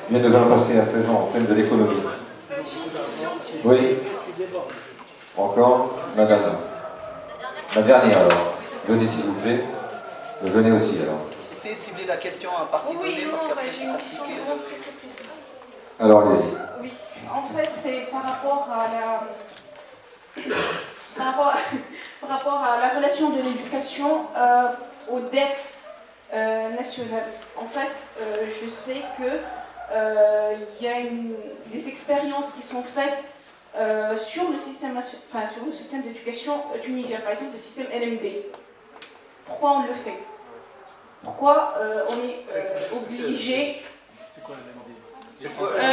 Bien, nous allons passer à présent au thème de l'économie. Oui. Encore, madame. La dernière alors. Venez s'il vous plaît. Venez aussi alors. Essayez de cibler la question à un parti donné parce qu'après c'est compliqué. Alors allez-y. Oui, en fait c'est par rapport à la relation de l'éducation aux dettes nationales. En fait, je sais que il y a des expériences qui sont faites sur le système d'éducation tunisien, par exemple le système LMD. Pourquoi on le fait? Pourquoi on est obligé? C'est quoi LMD?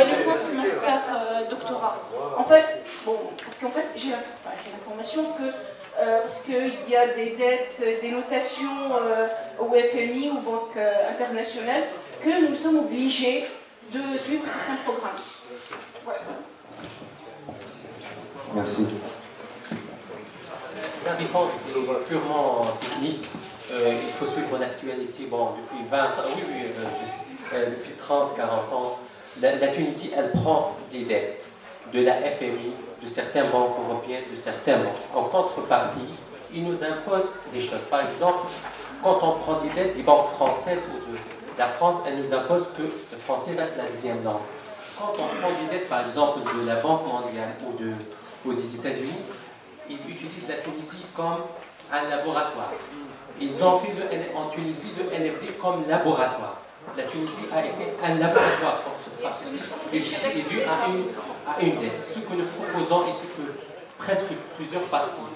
Licence, master, doctorat. En fait, bon, parce qu'en fait, j'ai l'information que parce qu'il y a des dettes, des notations au FMI ou Banque internationale, que nous sommes obligés de suivre certains programmes. Voilà. Merci. La réponse est purement technique. Il faut suivre l'actualité. Bon, depuis 20 ans, depuis 30, 40 ans, la Tunisie, elle prend des dettes de la FMI, de certaines banques européennes, de certains banques. En contrepartie, ils nous imposent des choses. Par exemple, quand on prend des dettes des banques françaises ou de la France, elle nous impose que le français reste la deuxième langue. Quand on prend des dettes, par exemple, de la Banque mondiale ou des États-Unis, ils utilisent la Tunisie comme un laboratoire. Ils ont fait en Tunisie le NFD comme laboratoire. La Tunisie a été un laboratoire pour ce processus et ceci est dû à une dette. Ce que nous proposons et ce que presque plusieurs partis,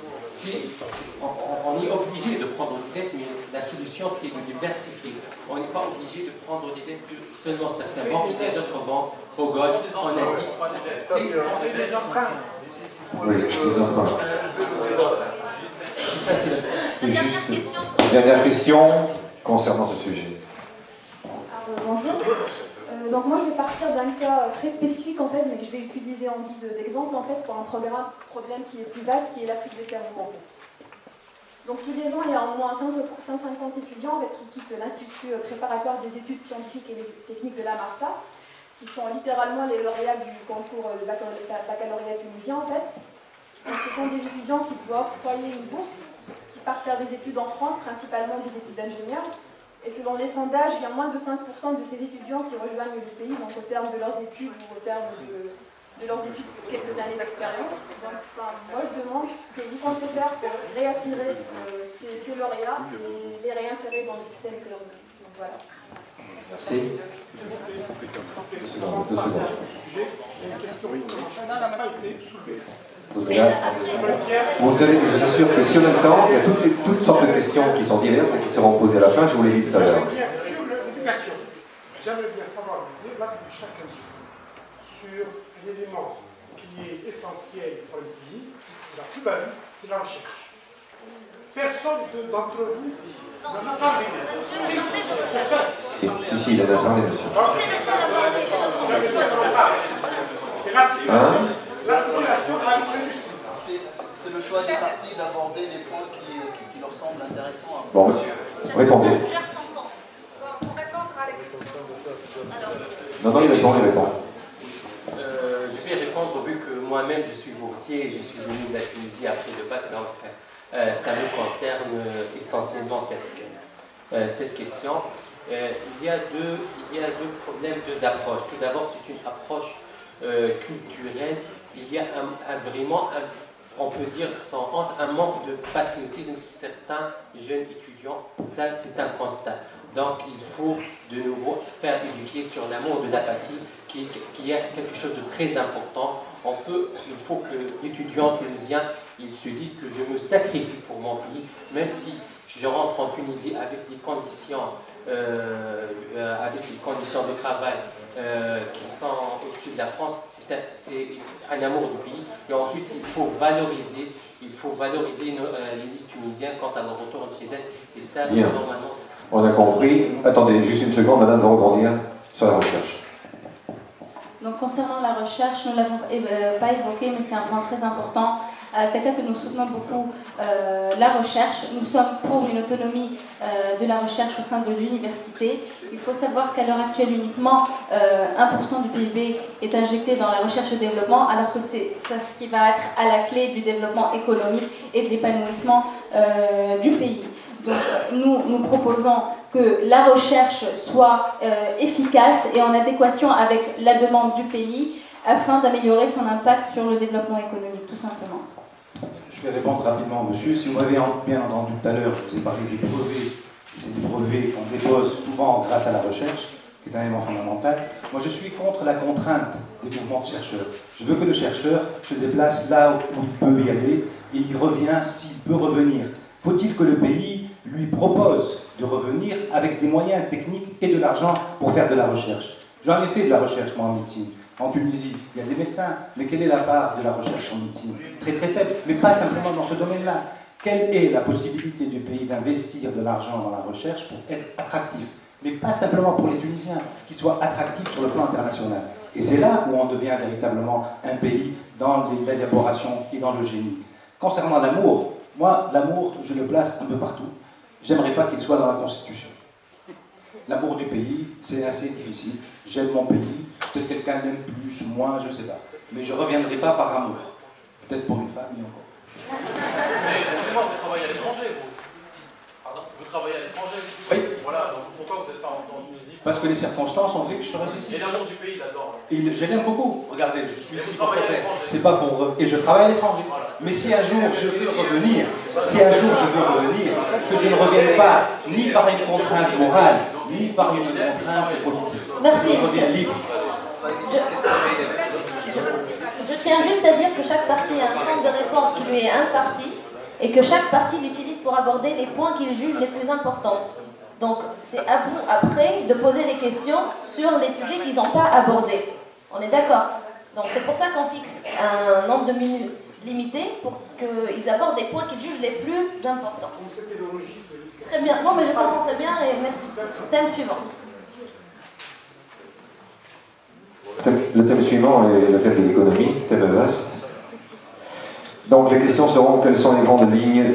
on est obligé de prendre des dettes, mais la solution c'est de diversifier. On n'est pas obligé de prendre des dettes de seulement certaines banques, il y a d'autres banques au Golfe, en Asie. C'est des emprunts. Oui, des emprunts. C'est ça, c'est la Et juste, dernière question concernant ce sujet. Bonjour. Donc moi je vais partir d'un cas très spécifique en fait, mais que je vais utiliser en guise d'exemple en fait pour un problème qui est plus vaste, qui est la fuite des cerveaux en fait. Donc tous les ans il y a au moins 150 étudiants en fait, qui quittent l'Institut préparatoire des études scientifiques et techniques de la Marsa, qui sont littéralement les lauréats du concours baccalauréat tunisien en fait. Donc ce sont des étudiants qui se voient octroyer une bourse, qui partent faire des études en France, principalement des études d'ingénieurs. Et selon les sondages, il y a moins de 5% de ces étudiants qui rejoignent le pays, donc au terme de leurs études ou au terme de leurs études plus quelques années d'expérience. Donc moi je demande ce que vous comptez faire pour réattirer ces lauréats et les réinsérer dans le système économique. Donc voilà. Merci. 2 secondes. 2 secondes. Vous allez, je suis sûr que si on a le temps, il y a toutes sortes de questions qui sont diverses et qui seront posées à la fin, je vous l'ai dit tout à l'heure. Sur l'éducation, j'aimerais bien savoir le débat de chacun sur l'élément qui est essentiel pour le pays, c'est la plus-value, c'est la recherche. Personne d'entre vous n'en a parlé. Si, il en a parlé, monsieur. L'articulation avec l'industrie. C'est le choix des partis d'aborder les points qui leur semblent intéressants. Bon, répondez. Non, il répond. Je vais répondre vu que moi-même je suis boursier et je suis venu de la Tunisie après le bac, donc ça me concerne essentiellement cette question. Il y a deux problèmes, deux approches. Tout d'abord, c'est une approche culturelle. Il y a on peut dire sans honte, un manque de patriotisme chez certains jeunes étudiants. Ça, c'est un constat. Donc, il faut de nouveau faire éduquer sur l'amour de la patrie, qui est quelque chose de très important. Il faut que l'étudiant tunisien, il se dit que je me sacrifie pour mon pays, même si je rentre en Tunisie avec des conditions de travail qui sont au-dessus de la France. C'est un amour du pays. Et ensuite, il faut valoriser l'élite tunisienne quand elle retourne chez elle. Et ça, normalement... On a compris. Attendez, juste une seconde, madame va rebondir sur la recherche. Donc concernant la recherche, nous ne l'avons pas évoqué, mais c'est un point très important. À Takat, nous soutenons beaucoup la recherche. Nous sommes pour une autonomie de la recherche au sein de l'université. Il faut savoir qu'à l'heure actuelle, uniquement 1% du PIB est injecté dans la recherche et développement, alors que c'est ça ce qui va être à la clé du développement économique et de l'épanouissement du pays. Donc nous proposons que la recherche soit efficace et en adéquation avec la demande du pays afin d'améliorer son impact sur le développement économique, tout simplement. Je vais répondre rapidement, monsieur. Si vous m'avez bien entendu tout à l'heure, je vous ai parlé des brevets. Et c'est des brevets qu'on dépose souvent grâce à la recherche, qui est un élément fondamental. Moi, je suis contre la contrainte des mouvements de chercheurs. Je veux que le chercheur se déplace là où il peut y aller et il revient s'il peut revenir. Faut-il que le pays lui propose de revenir avec des moyens techniques et de l'argent pour faire de la recherche? J'en ai fait de la recherche, moi, en médecine. En Tunisie, il y a des médecins, mais quelle est la part de la recherche en médecine? Très très faible, mais pas simplement dans ce domaine-là. Quelle est la possibilité du pays d'investir de l'argent dans la recherche pour être attractif? Mais pas simplement pour les Tunisiens, qui soient attractifs sur le plan international. Et c'est là où on devient véritablement un pays dans l'élaboration et dans le génie. Concernant l'amour, moi, l'amour, je le place un peu partout. J'aimerais pas qu'il soit dans la Constitution. L'amour du pays, c'est assez difficile. J'aime mon pays. Peut-être quelqu'un l'aime plus, moins, je ne sais pas. Mais je ne reviendrai pas par amour. Peut-être pour une femme, et encore. Mais excusez-moi, vous travaillez à l'étranger, vous. Pardon? Vous travaillez à l'étranger? Oui. Voilà, donc pourquoi vous n'êtes pas en Tunisie? Parce que les circonstances ont fait que je serais ici. Et l'amour du pays, là-dedans? Je l'aime beaucoup. Regardez, je suis ici pour faire. C'est pas pour... Et je travaille à l'étranger. Voilà. Mais si un jour je veux revenir, que je ne revienne pas ni par une contrainte morale, ni par une contrainte politique. Merci. Je reviens libre. Je tiens juste à dire que chaque parti a un temps de réponse qui lui est imparti et que chaque parti l'utilise pour aborder les points qu'il juge les plus importants. Donc c'est à vous après de poser des questions sur les sujets qu'ils n'ont pas abordés. On est d'accord? Donc c'est pour ça qu'on fixe un nombre de minutes limité pour qu'ils abordent les points qu'ils jugent les plus importants. Très bien. Non mais je comprends très bien et merci. Thème suivant. Le thème suivant est le thème de l'économie, thème vaste. Donc les questions seront: quelles sont les grandes lignes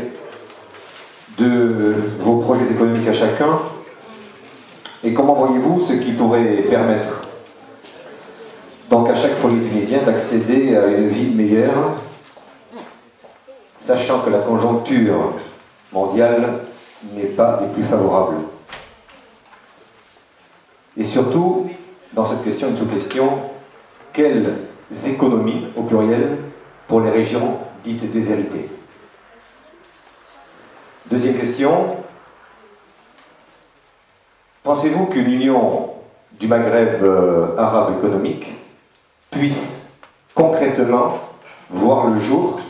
de vos projets économiques à chacun et comment voyez-vous ce qui pourrait permettre donc à chaque foyer tunisien d'accéder à une vie meilleure, sachant que la conjoncture mondiale n'est pas des plus favorables. Et surtout, dans cette question, une sous-question, quelles économies, au pluriel, pour les régions dites déshéritées? Deuxième question, pensez-vous qu'une union du Maghreb arabe économique puisse concrètement voir le jour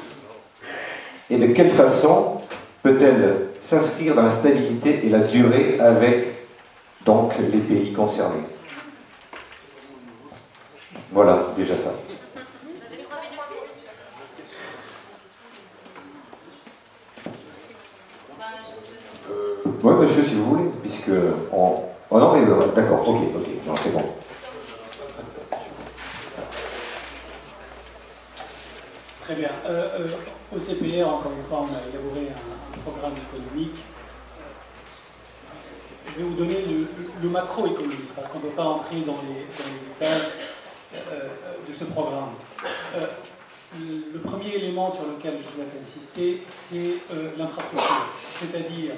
et de quelle façon peut-elle s'inscrire dans la stabilité et la durée avec donc les pays concernés? Voilà, déjà ça. Oui, monsieur, si vous voulez, puisque on... Oh non, mais d'accord, ok, non, c'est bon. Très bien. Au CPR, encore une fois, on a élaboré un programme économique. Je vais vous donner le macroéconomique, parce qu'on ne peut pas entrer dans les détails de ce programme. Le premier élément sur lequel je souhaite insister, c'est l'infrastructure. C'est-à-dire,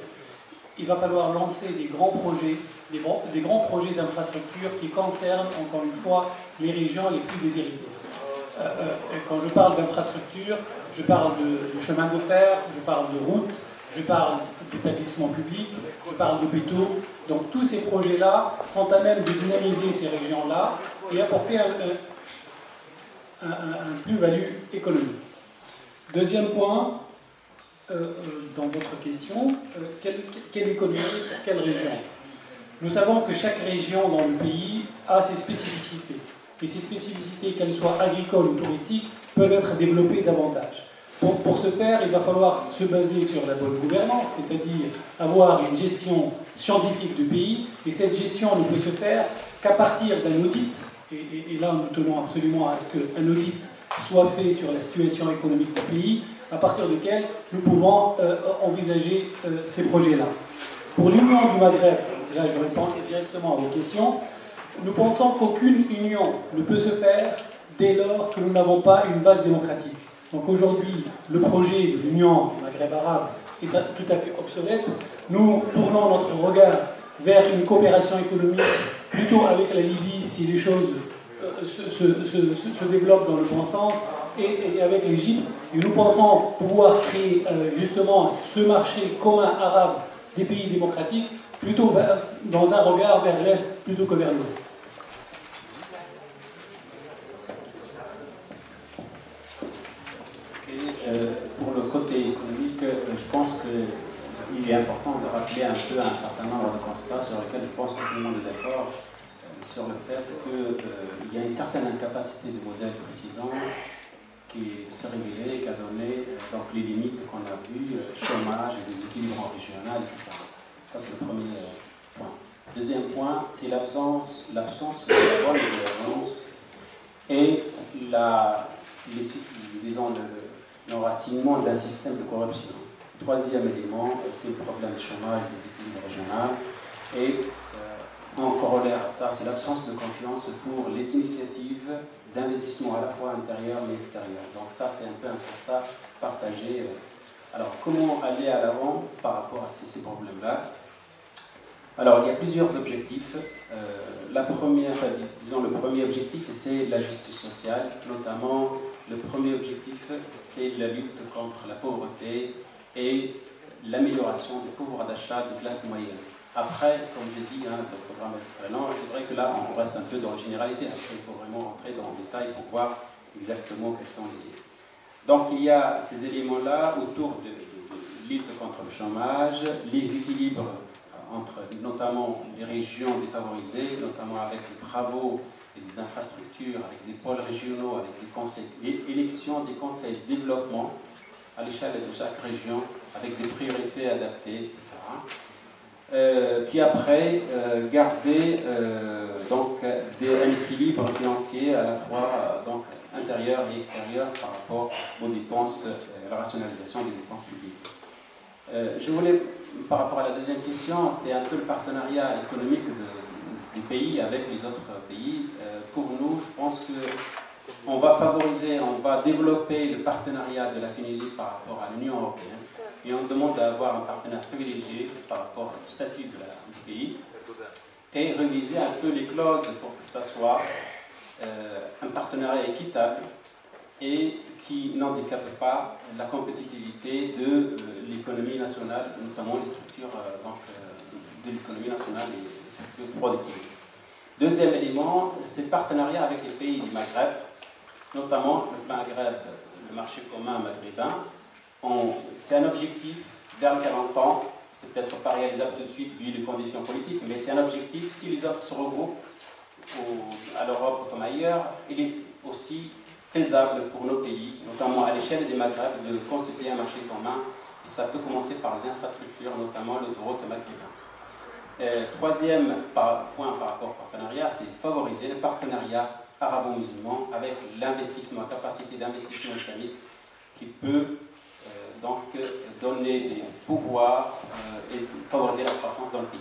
il va falloir lancer des grands projets, des grands projets d'infrastructure qui concernent, encore une fois, les régions les plus déshéritées. Quand je parle d'infrastructure, je parle de chemin de fer, je parle de routes, je parle d'établissements publics, je parle d'hôpitaux. Donc tous ces projets-là sont à même de dynamiser ces régions-là et apporter un plus-value économique. Deuxième point, dans votre question, quelle économie pour quelle région? Nous savons que chaque région dans le pays a ses spécificités. Et ces spécificités, qu'elles soient agricoles ou touristiques, peuvent être développées davantage. Pour ce faire, il va falloir se baser sur la bonne gouvernance, c'est-à-dire avoir une gestion scientifique du pays, et cette gestion ne peut se faire qu'à partir d'un audit et là nous tenons absolument à ce qu'un audit soit fait sur la situation économique du pays, à partir duquel nous pouvons envisager ces projets-là. Pour l'Union du Maghreb, là je réponds directement à vos questions, nous pensons qu'aucune union ne peut se faire dès lors que nous n'avons pas une base démocratique. Donc aujourd'hui, le projet de l'Union Maghreb arabe est tout à fait obsolète. Nous tournons notre regard vers une coopération économique plutôt avec la Libye si les choses se développent dans le bon sens et avec l'Égypte. Et nous pensons pouvoir créer justement ce marché commun arabe des pays démocratiques plutôt dans un regard vers l'Est plutôt que vers l'Ouest. Pour le côté économique, je pense qu'il est important de rappeler un peu un certain nombre de constats sur lesquels je pense que tout le monde est d'accord sur le fait qu'il y a une certaine incapacité du modèle précédent qui s'est révélé, qui a donné donc les limites qu'on a vues, chômage, déséquilibre régional, etc. Ça, c'est le premier point. Deuxième point, c'est l'absence de la bonne gouvernance et l'enracinement d'un système de corruption. Troisième élément, c'est le problème du chômage, des équilibres régionaux. Et en corollaire à ça, c'est l'absence de confiance pour les initiatives d'investissement à la fois intérieur mais extérieur. Donc ça, c'est un peu un constat partagé. Alors, comment aller à l'avant par rapport à ces problèmes-là? Alors, il y a plusieurs objectifs. Le premier objectif, c'est la justice sociale. Notamment, le premier objectif, c'est la lutte contre la pauvreté et l'amélioration du pouvoir d'achat des classes moyennes. Après, comme j'ai dit, le programme est très lent. C'est vrai que là, on reste un peu dans la généralité. Après, il faut vraiment rentrer dans le détail pour voir exactement quels sont les... Donc, il y a ces éléments-là autour de lutte contre le chômage, les équilibres entre notamment les régions défavorisées, notamment avec les travaux et des infrastructures, avec des pôles régionaux, avec des conseils, l'élection des conseils de développement à l'échelle de chaque région, avec des priorités adaptées, etc. Puis après, garder un équilibre financier à la fois intérieur et extérieur par rapport aux dépenses, à la rationalisation des dépenses publiques. Je voulais, par rapport à la deuxième question, c'est un peu le partenariat économique du pays avec les autres pays. Pour nous, je pense qu'on va favoriser, on va développer le partenariat de la Tunisie par rapport à l'Union européenne. Et on demande d'avoir un partenaire privilégié par rapport au statut du pays et réviser un peu les clauses pour que ça soit un partenariat équitable et qui n'handicape pas la compétitivité de l'économie nationale, notamment les structures de l'économie nationale et les structures productives. Deuxième élément, c'est le partenariat avec les pays du Maghreb, notamment le Maghreb, le marché commun maghrébin. C'est un objectif vers lequel on tend, c'est peut-être pas réalisable tout de suite vu les conditions politiques, mais c'est un objectif, si les autres se regroupent, à l'Europe comme ailleurs, il est aussi faisable pour nos pays, notamment à l'échelle des Maghreb, de constituer un marché commun, et ça peut commencer par les infrastructures, notamment l'autoroute maghrébin. Troisième point par rapport au partenariat, c'est favoriser le partenariat arabo-musulman avec l'investissement, la capacité d'investissement islamique qui peut donc donner des pouvoirs et favoriser la croissance dans le pays.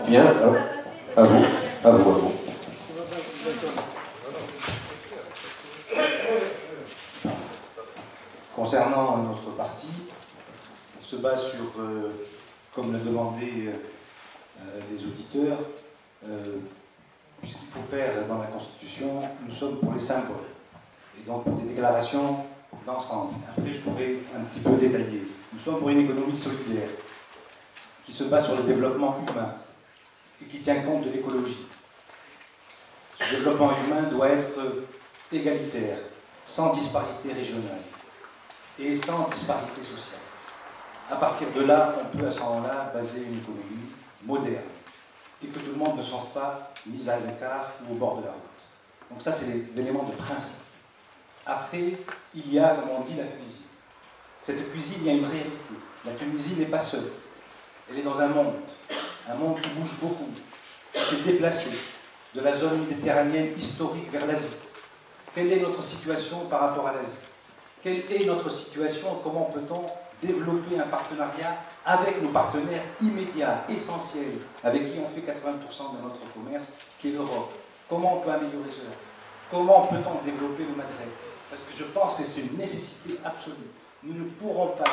Bien, à vous. Concernant notre parti, il se base sur, comme le demandaient les auditeurs, puisqu'il faut faire dans la Constitution, nous sommes pour les symboles. Et donc pour des déclarations d'ensemble. Après, je pourrais un petit peu détailler. Nous sommes pour une économie solidaire, qui se base sur le développement humain et qui tient compte de l'écologie. Ce développement humain doit être égalitaire, sans disparité régionale et sans disparité sociale. À partir de là, on peut à ce moment-là baser une économie moderne et que tout le monde ne soit pas mis à l'écart ou au bord de la route. Donc ça, c'est les éléments de principe. Après, il y a, comme on dit, la cuisine. Cette cuisine, il y a une réalité. La Tunisie n'est pas seule. Elle est dans un monde qui bouge beaucoup. s'est déplacé de la zone méditerranéenne historique vers l'Asie. Quelle est notre situation par rapport à l'Asie? Quelle est notre situation? Comment peut-on développer un partenariat avec nos partenaires immédiats, essentiels, avec qui on fait 80% de notre commerce, qui est l'Europe? Comment on peut améliorer cela? Comment peut-on développer le Maghreb? Parce que je pense que c'est une nécessité absolue. Nous ne pourrons pas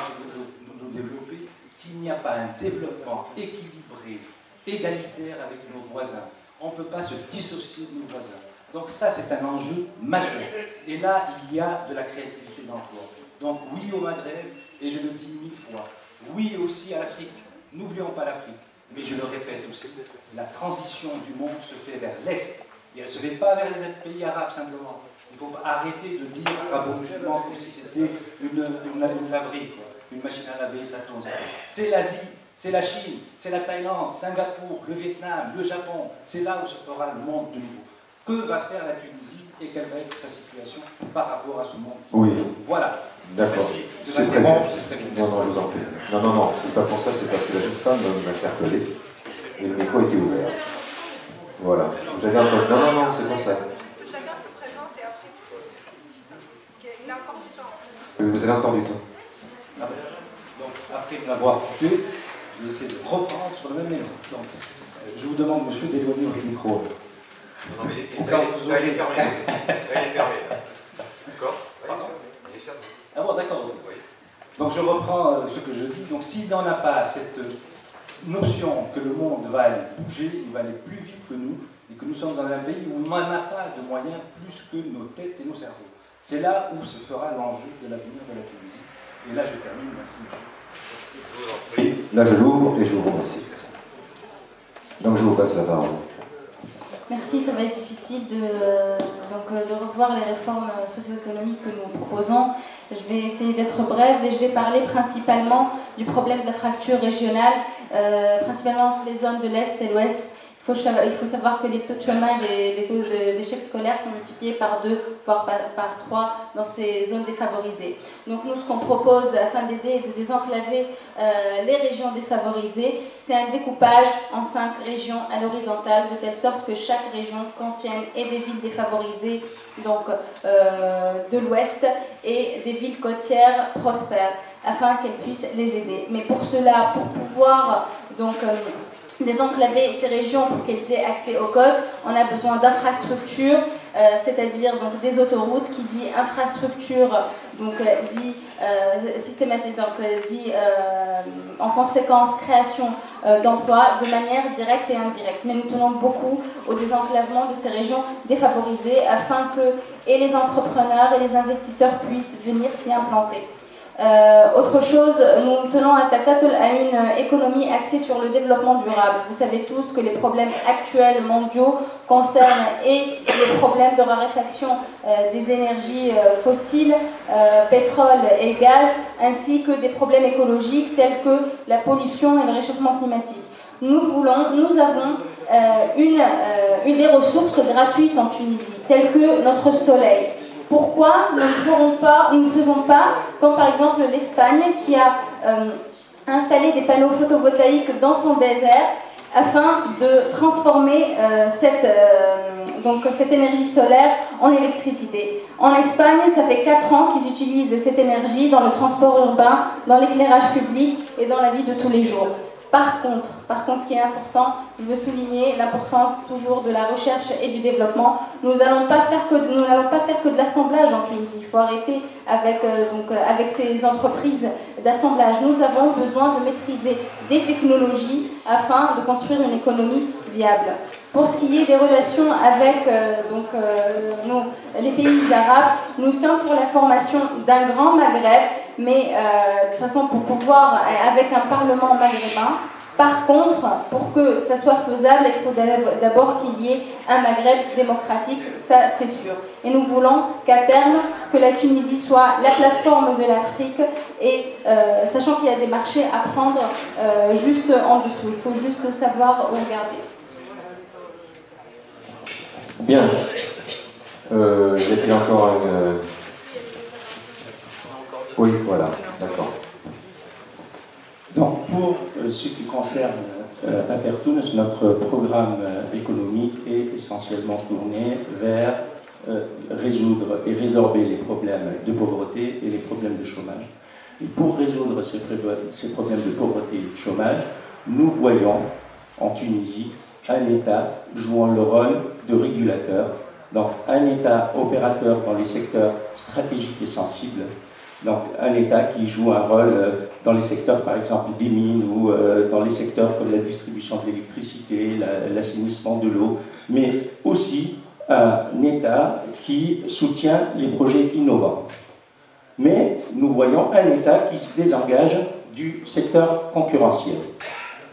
nous développer s'il n'y a pas un développement équilibré, égalitaire avec nos voisins. On ne peut pas se dissocier de nos voisins. Donc ça, c'est un enjeu majeur. Et là, il y a de la créativité d'emploi. Donc oui au Maghreb, et je le dis 1000 fois, oui aussi à l'Afrique. N'oublions pas l'Afrique. Mais je le répète aussi, la transition du monde se fait vers l'Est. Et elle ne se fait pas vers les pays arabes simplement. Il faut arrêter de dire arabo-musulman comme si c'était une laverie, quoi. Une machine à laver, ça tourne. C'est l'Asie, c'est la Chine, c'est la Thaïlande, Singapour, le Vietnam, le Japon. C'est là où se fera le monde de nouveau. Que va faire la Tunisie et quelle va être sa situation par rapport à ce monde? Oui. Voilà. D'accord. C'est très bien. Non, non, je vous en prie. Non, non, non, c'est pas pour ça, c'est parce que la jeune femme m'a interpellé et le micro était ouvert. Voilà. Vous avez entendu? Non, non, non, c'est pour ça. Chacun se présente et après tu peux. Il a encore du temps. Vous avez encore du temps. Ah ben, donc, après m'avoir coupé, je vais essayer de reprendre sur le même élan. Donc, je vous demande, monsieur, d'éloigner votre micro. Non, mais au cas où vous aurez... il est fermé. Il est fermé. D'accord? Il est fermé. Ah bon, d'accord. Oui. Donc je reprends ce que je dis. Donc s'il n'en a pas cette notion que le monde va aller bouger, il va aller plus vite que nous, et que nous sommes dans un pays où on n'en a pas de moyens plus que nos têtes et nos cerveaux. C'est là où se fera l'enjeu de l'avenir de la Tunisie. Et là je termine. Merci, monsieur. Là je l'ouvre et je vous remercie. Donc je vous passe la parole. Merci, ça va être difficile de revoir les réformes socio-économiques que nous proposons. Je vais essayer d'être brève et je vais parler principalement du problème de la fracture régionale, principalement entre les zones de l'Est et l'Ouest. Il faut savoir que les taux de chômage et les taux d'échec scolaire sont multipliés par 2, voire par 3 dans ces zones défavorisées. Donc nous, ce qu'on propose afin d'aider et de désenclaver les régions défavorisées, c'est un découpage en 5 régions à l'horizontale, de telle sorte que chaque région contienne et des villes défavorisées, donc de l'Ouest, et des villes côtières prospères, afin qu'elles puissent les aider. Mais pour cela, pour pouvoir donc désenclaver ces régions pour qu'elles aient accès aux côtes, on a besoin d'infrastructures, c'est-à-dire donc des autoroutes. Qui dit infrastructure donc dit systématique, donc dit en conséquence création d'emplois de manière directe et indirecte. Mais nous tenons beaucoup au désenclavement de ces régions défavorisées afin que et les entrepreneurs et les investisseurs puissent venir s'y implanter. Autre chose, nous tenons à Takatol à une économie axée sur le développement durable. Vous savez tous que les problèmes actuels mondiaux concernent et les problèmes de raréfaction des énergies fossiles, pétrole et gaz, ainsi que des problèmes écologiques tels que la pollution et le réchauffement climatique. Nous avons une des ressources gratuites en Tunisie, telles que notre soleil. Pourquoi nous ne faisons pas, comme par exemple l'Espagne qui a installé des panneaux photovoltaïques dans son désert afin de transformer cette énergie solaire en électricité. En Espagne, ça fait 4 ans qu'ils utilisent cette énergie dans le transport urbain, dans l'éclairage public et dans la vie de tous les jours. Par contre, ce qui est important, je veux souligner l'importance toujours de la recherche et du développement. Nous n'allons pas faire que de l'assemblage en Tunisie. Il faut arrêter avec ces entreprises d'assemblage. Nous avons besoin de maîtriser des technologies afin de construire une économie viable. Pour ce qui est des relations avec les pays arabes, nous sommes pour la formation d'un grand Maghreb, mais de toute façon pour pouvoir, avec un parlement maghrébin. Par contre, pour que ça soit faisable, il faut d'abord qu'il y ait un Maghreb démocratique, ça c'est sûr. Et nous voulons qu'à terme, que la Tunisie soit la plateforme de l'Afrique, et sachant qu'il y a des marchés à prendre juste en dessous, il faut juste savoir où regarder. Bien. Y a-t-il encore une... Oui, voilà, d'accord. Donc, pour ce qui concerne À Fairtunes, notre programme économique est essentiellement tourné vers résoudre et résorber les problèmes de pauvreté et les problèmes de chômage. Et pour résoudre ces problèmes de pauvreté et de chômage, nous voyons en Tunisie un État jouant le rôle de régulateur, donc un État opérateur dans les secteurs stratégiques et sensibles, donc un État qui joue un rôle dans les secteurs par exemple des mines ou dans les secteurs comme la distribution de l'électricité, l'assainissement de l'eau, mais aussi un État qui soutient les projets innovants. Mais nous voyons un État qui se désengage du secteur concurrentiel.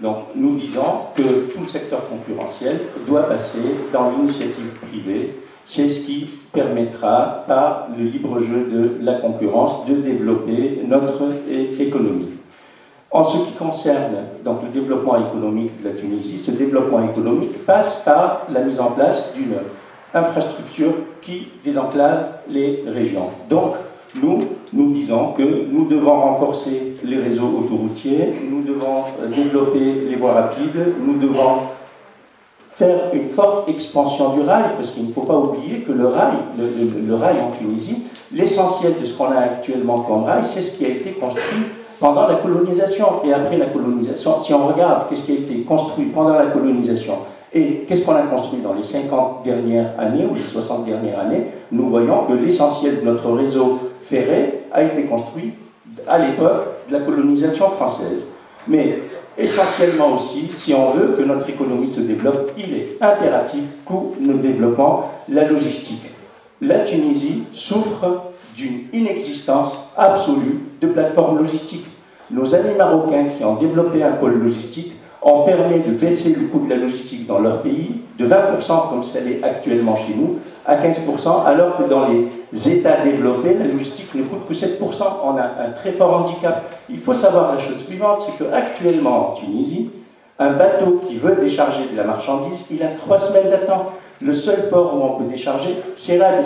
Donc nous disons que tout le secteur concurrentiel doit passer dans l'initiative privée. C'est ce qui permettra, par le libre jeu de la concurrence, de développer notre économie. En ce qui concerne donc, le développement économique de la Tunisie, ce développement économique passe par la mise en place d'une infrastructure qui désenclave les régions. Donc, nous disons que nous devons renforcer les réseaux autoroutiers, nous devons développer les voies rapides, nous devons faire une forte expansion du rail, parce qu'il ne faut pas oublier que le rail en Tunisie, l'essentiel de ce qu'on a actuellement comme rail, c'est ce qui a été construit pendant la colonisation et après la colonisation. Si on regarde qu'est-ce qui a été construit pendant la colonisation et qu'est-ce qu'on a construit dans les 50 dernières années ou les 60 dernières années, nous voyons que l'essentiel de notre réseau ferré a été construit à l'époque de la colonisation française. Mais essentiellement aussi, si on veut que notre économie se développe, il est impératif que nous développons la logistique. La Tunisie souffre d'une inexistence absolue de plateformes logistiques. Nos amis marocains qui ont développé un pôle logistique ont permis de baisser le coût de la logistique dans leur pays de 20%, comme ça l'est actuellement chez nous, à 15%, alors que dans les États développés, la logistique ne coûte que 7%. On a un très fort handicap. Il faut savoir la chose suivante, c'est qu'actuellement en Tunisie, un bateau qui veut décharger de la marchandise, il a 3 semaines d'attente. Le seul port où on peut décharger, c'est Rades.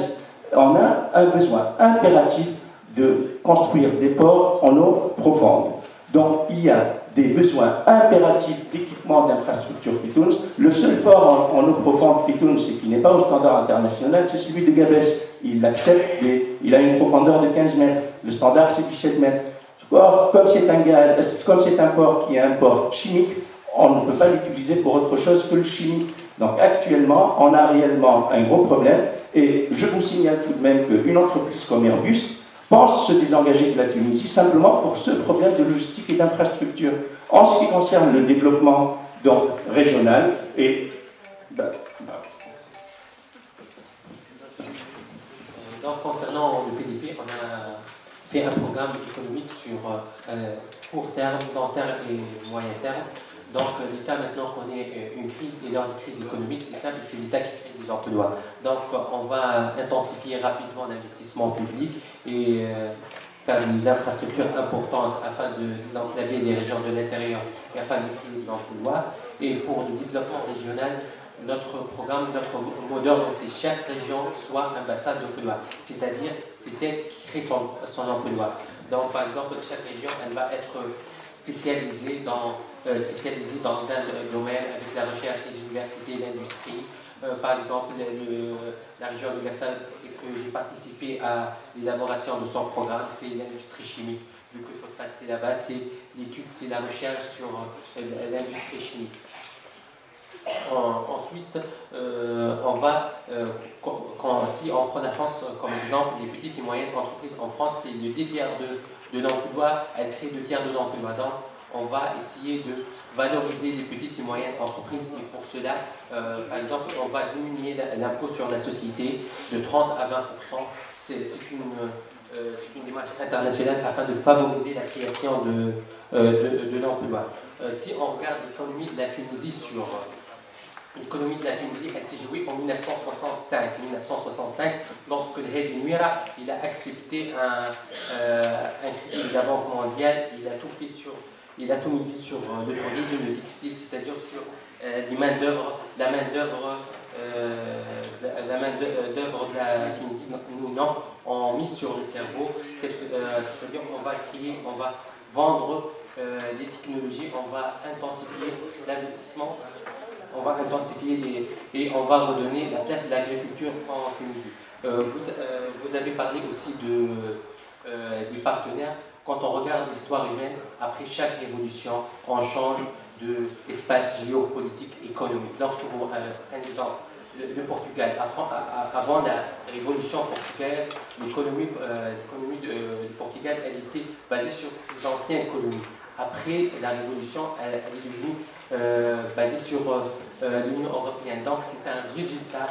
On a un besoin impératif de construire des ports en eau profonde. Donc il y a des besoins impératifs d'équipement d'infrastructures Fitoun. Le seul port en eau profonde Fitoun, c'est qui n'est pas au standard international, c'est celui de Gabès. Il l'accepte, il a une profondeur de 15 mètres. Le standard, c'est 17 mètres. Or, comme c'est un port qui est un port chimique, on ne peut pas l'utiliser pour autre chose que le chimique. Donc actuellement, on a réellement un gros problème. Et je vous signale tout de même qu'une entreprise comme Airbus pense se désengager de la Tunisie simplement pour ce problème de logistique et d'infrastructure. En ce qui concerne le développement donc, régional, et donc concernant le PDP, on a fait un programme économique sur court terme, long terme et moyen terme. Donc l'État maintenant connaît une crise, et lors de crise économique, c'est simple, c'est l'État qui crée des emplois. Donc on va intensifier rapidement l'investissement public et faire des infrastructures importantes afin de désenclaver les régions de l'intérieur et afin de créer des emplois. Et pour le développement régional, notre programme, notre mot d'ordre, c'est chaque région soit un bassin d'emploi, c'est-à-dire c'est elle qui crée son emploi. Donc par exemple, chaque région, elle va être spécialisée dans un domaine avec la recherche, les universités, l'industrie. Par exemple, la région de Gassan, que j'ai participé à l'élaboration de son programme, c'est l'industrie chimique. Vu que phosphate c'est la base, c'est l'étude, c'est la recherche sur l'industrie chimique. Ensuite, on va, si on prend la France comme exemple, les petites et moyennes entreprises en France, c'est le 2 tiers de l'emploi, elles créent 2 tiers de l'emploi. Donc, on va essayer de valoriser les petites et moyennes entreprises et pour cela, par exemple, on va diminuer l'impôt sur la société de 30 à 20%. C'est une démarche internationale afin de favoriser la création de l'emploi. Si on regarde l'économie de la Tunisie l'économie de la Tunisie, elle s'est jouée en 1965. Lorsque le Hedi Nuira, il a accepté un crédit de la Banque mondiale, il a tout misé sur le tourisme, le textile, c'est-à-dire sur la main-d'œuvre de la Tunisie. Nous, on mise sur le cerveau. C'est-à-dire qu'on va vendre les technologies, on va intensifier l'investissement, on va intensifier et on va redonner la place de l'agriculture en Tunisie. Vous avez parlé aussi des partenaires. Quand on regarde l'histoire humaine, après chaque révolution, on change d'espace géopolitique économique. Lorsque vous, un exemple, le Portugal, avant la révolution portugaise, l'économie du Portugal, elle était basée sur ses anciennes colonies. Après la révolution, elle est devenue basée sur l'Union européenne. Donc c'est un résultat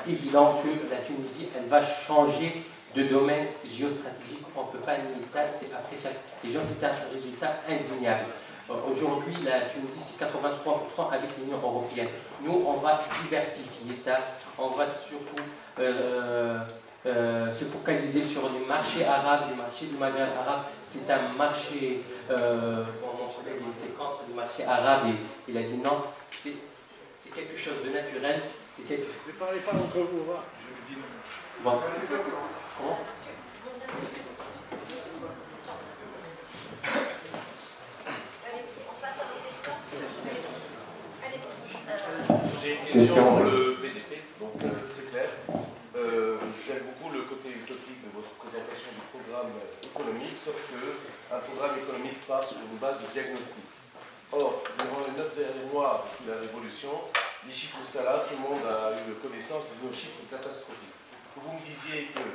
évident que la Tunisie, elle va changer de domaine géostratégique. On ne peut pas nier ça. C'est après chaque région, c'est un résultat indéniable. Aujourd'hui, la Tunisie, c'est 83% avec l'Union européenne. Nous, on va diversifier ça. On va surtout se focaliser sur les marchés arabes, les marchés du Maghreb arabe. C'est un marché, mon collègue était contre les marchés arabes et il a dit non, c'est quelque chose de naturel. Ne parlez pas entre vous, va. Je dis bon. Comment? J'ai une question pour le BDP, donc très clair. J'aime beaucoup le côté utopique de votre présentation du programme économique, sauf qu'un programme économique part sur une base de diagnostic. Or, durant les 9 derniers mois depuis la Révolution, les chiffres sont là, tout le monde a eu connaissance de nos chiffres catastrophiques. Vous me disiez que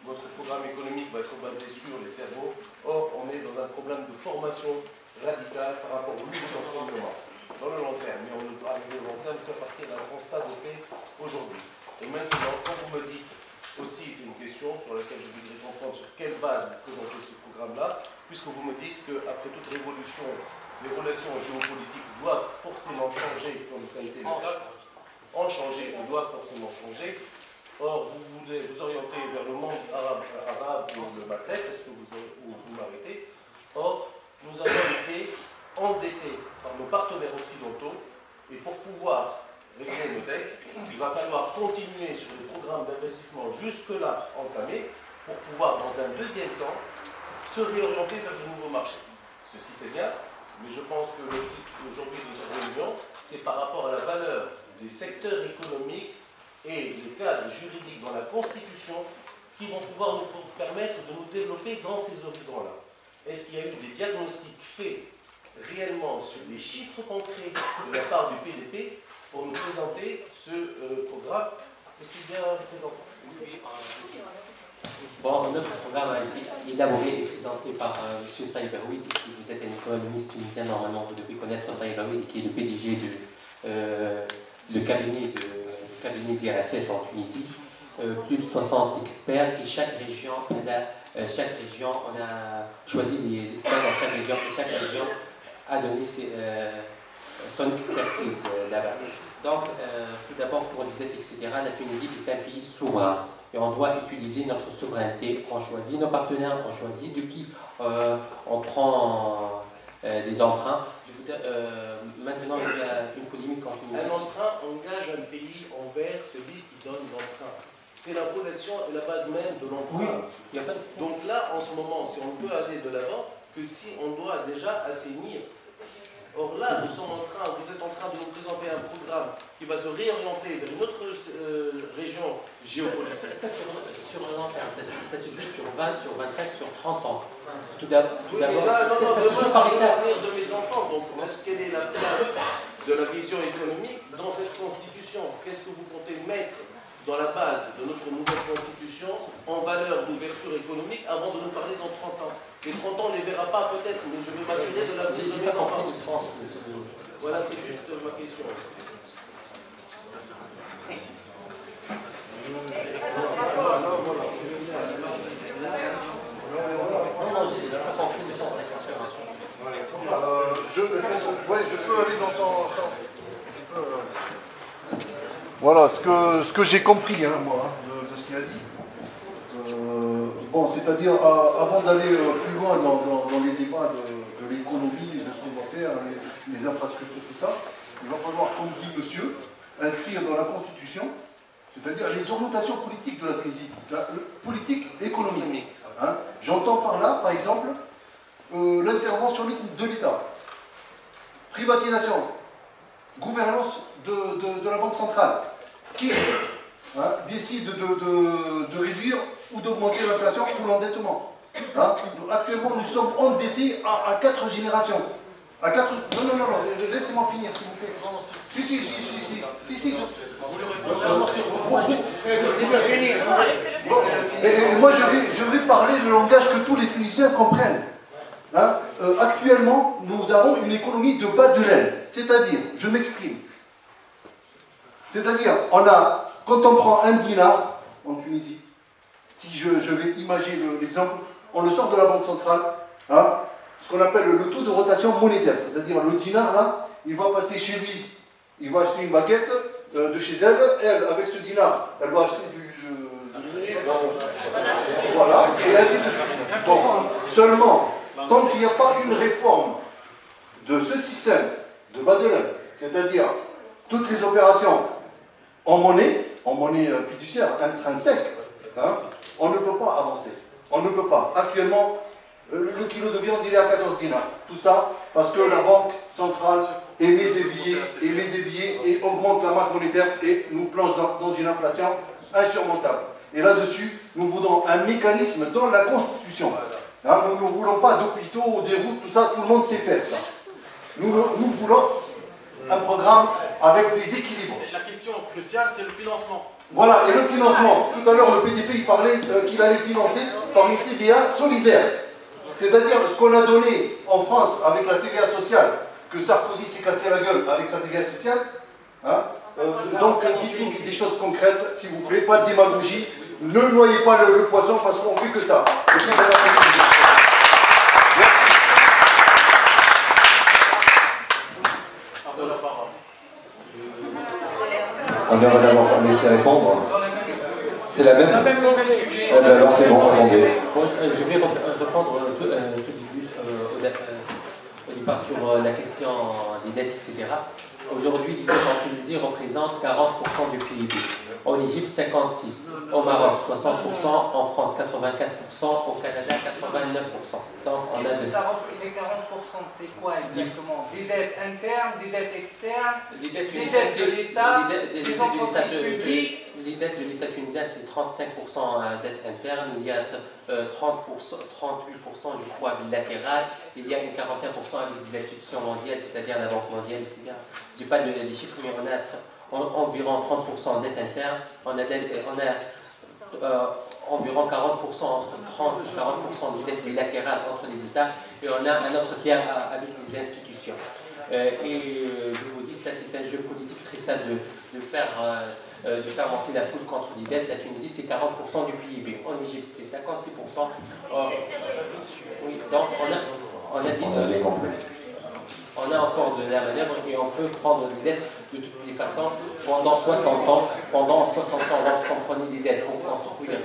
votre programme économique va être basé sur les cerveaux, or on est dans un problème de formation radicale par rapport au niveau d'enseignement. Dans le long terme, mais on ne peut arriver au long terme qu'à partir d'un constat de fait aujourd'hui. Et maintenant, quand vous me dites aussi, c'est une question sur laquelle je voudrais comprendre sur quelle base vous présentez ce programme-là, puisque vous me dites qu'après toute révolution, les relations géopolitiques doivent forcément changer, comme ça a été le cas, ils doivent forcément changer. Or, vous voulez vous orienter vers le monde arabe ou le Maghreb, est-ce que vous m'arrêtez? Or, nous avons été endettés par nos partenaires occidentaux et pour pouvoir régler nos dettes, il va falloir continuer sur les programmes d'investissement jusque-là entamés pour pouvoir, dans un deuxième temps, se réorienter vers de nouveaux marchés. Ceci, c'est bien, mais je pense que l'objectif aujourd'hui de notre réunion, c'est par rapport à la valeur des secteurs économiques et les cadres juridiques dans la Constitution qui vont pouvoir nous permettre de nous développer dans ces horizons-là. Est-ce qu'il y a eu des diagnostics faits réellement sur des chiffres concrets de la part du PDP pour nous présenter ce programme aussi bien présenté? Bon, notre programme a été élaboré et présenté par M. Taïb Aouid. Si vous êtes un économiste tunisien, normalement vous devez connaître Taïb Aouid, qui est le PDG du cabinet d'IRA7 en Tunisie. Plus de 60 experts et chaque région, on a choisi des experts dans chaque région et chaque région a donné son expertise là-bas. Donc, tout d'abord, pour les dettes, etc., la Tunisie est un pays souverain et on doit utiliser notre souveraineté. On choisit nos partenaires, on choisit de qui on prend des emprunts. Maintenant, il y a une polémique en Tunisie. Un emprunt engage un pays envers celui qui donne l'emprunt. C'est la relation et la base même de l'emprunt. Oui, donc là, en ce moment, si on peut aller de l'avant, que si on doit déjà assainir. Or là, vous êtes en train de nous présenter un programme qui va se réorienter vers une autre région géopolitique. Ça sur le long terme, ça se joue sur 20, sur 25, sur 30 ans. Tout d'abord, ça se joue par étapes. L'avenir de mes enfants, donc quelle est la place de la vision économique dans cette constitution? Qu'est-ce que vous comptez mettre dans la base de notre nouvelle constitution en valeur d'ouverture économique avant de nous parler dans 30 ans? Les 30 ans, on ne les verra pas peut-être, mais je vais m'assurer de la vie de mes enfants. Voilà, c'est juste ma question. Non, j'ai pas compris le sens de la question. Je peux aller dans son sens. Voilà, ce que j'ai compris, moi, de ce qu'il a dit. Bon, c'est-à-dire, avant d'aller plus loin dans les débats de l'économie, de ce qu'on va faire, les infrastructures, tout ça, il va falloir, comme dit monsieur, inscrire dans la Constitution, c'est-à-dire les orientations politiques de la Tunisie, la politique économique. J'entends par là, par exemple, l'interventionnisme de l'État, privatisation, gouvernance de la Banque centrale, qui décide de réduire ou d'augmenter l'inflation ou l'endettement. Actuellement, nous sommes endettés à 4 générations. À 4... Non, laissez-moi finir, s'il vous plaît. Si. Et moi, je vais parler le langage que tous les Tunisiens comprennent. Actuellement, nous avons une économie de bas de laine. C'est-à-dire, je m'exprime. C'est-à-dire, quand on prend un dinar en Tunisie, si je vais imaginer l'exemple, on le sort de la banque centrale, ce qu'on appelle le taux de rotation monétaire, c'est-à-dire le dinar, là, il va passer chez lui, il va acheter une baguette de chez elle, avec ce dinar, elle va acheter voilà, et ainsi de suite. Bon, seulement, tant qu'il n'y a pas une réforme de ce système de bas de laine, c'est-à-dire toutes les opérations en monnaie fiduciaire, intrinsèque, on ne peut pas avancer. On ne peut pas. Actuellement, le kilo de viande, il est à 14 dinars. Tout ça parce que la banque centrale émet des billets et augmente la masse monétaire et nous plonge dans une inflation insurmontable. Et là-dessus, nous voudrons un mécanisme dans la Constitution. Nous ne voulons pas d'hôpitaux, des routes, tout ça, tout le monde sait faire ça. Nous voulons un programme avec des équilibres. La question cruciale, c'est le financement. Voilà, et le financement. Tout à l'heure, le PDP, il parlait qu'il allait financer par une TVA solidaire. C'est-à-dire ce qu'on a donné en France avec la TVA sociale, que Sarkozy s'est cassé la gueule avec sa TVA sociale. Donc, dites-nous des choses concrètes, s'il vous plaît, pas de démagogie. Ne noyez pas le poisson parce qu'on ne fait que ça. On va d'abord laisser répondre. C'est la même. Alors c'est bon, répondez. Je vais répondre un peu plus au départ sur la question des dettes, etc. Aujourd'hui, les dettes en Tunisie représentent 40% du PIB. En Égypte, 56%. Au Maroc, 60%. En France, 84%. Au Canada, 89%. Donc, on a de... Ça représentent les 40%, c'est quoi exactement? Des dettes internes, des dettes externes, des dettes de l'État, des entreprises publiques. Les dettes de l'État tunisien, c'est 35% dettes internes. Il y a 38%, je crois, bilatérales. Il y a une 41% avec des institutions mondiales, c'est-à-dire la Banque mondiale, etc. Je n'ai pas les chiffres, mais on a environ 30% de dette interne. On a environ 40%, entre 30 et 40% de dettes bilatérales entre les États. Et on a un autre tiers avec les institutions. Et je vous dis, ça c'est un jeu politique très simple de faire monter la foule contre les dettes. La Tunisie, c'est 40% du PIB. En Égypte, c'est 56%. Oui, donc on a encore de la manœuvre et on peut prendre des dettes de toutes les façons pendant 60 ans. Pendant 60 ans, lorsqu'on prenait des dettes pour construire,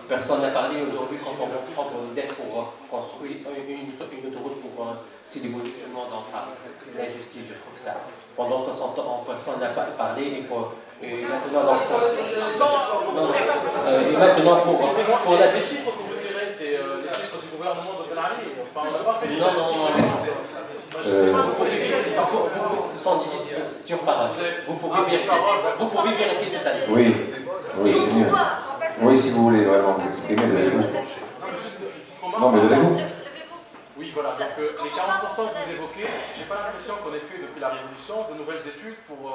personne n'a parlé aujourd'hui quand on va prendre des dettes pour construire une autoroute pour Sidi-Bouzid, tout le monde en parle. C'est de l'injustice, je trouve ça. Pendant 60 ans, personne n'a pas parlé et maintenant dans et maintenant pour la les chiffres que vous tirez, c'est les chiffres du gouvernement de Ben Ali. Enfin, on n'a pas fait les ce sont des chiffres sur parole. Vous pouvez vérifier tout à l'heure. Oui, c'est mieux. Oui, si vous voulez vraiment vous exprimer, levez-vous. Non, mais levez-vous. Oui, voilà. Donc, les 40% que vous évoquez, j'ai pas l'impression qu'on ait fait depuis la Révolution de nouvelles études pour...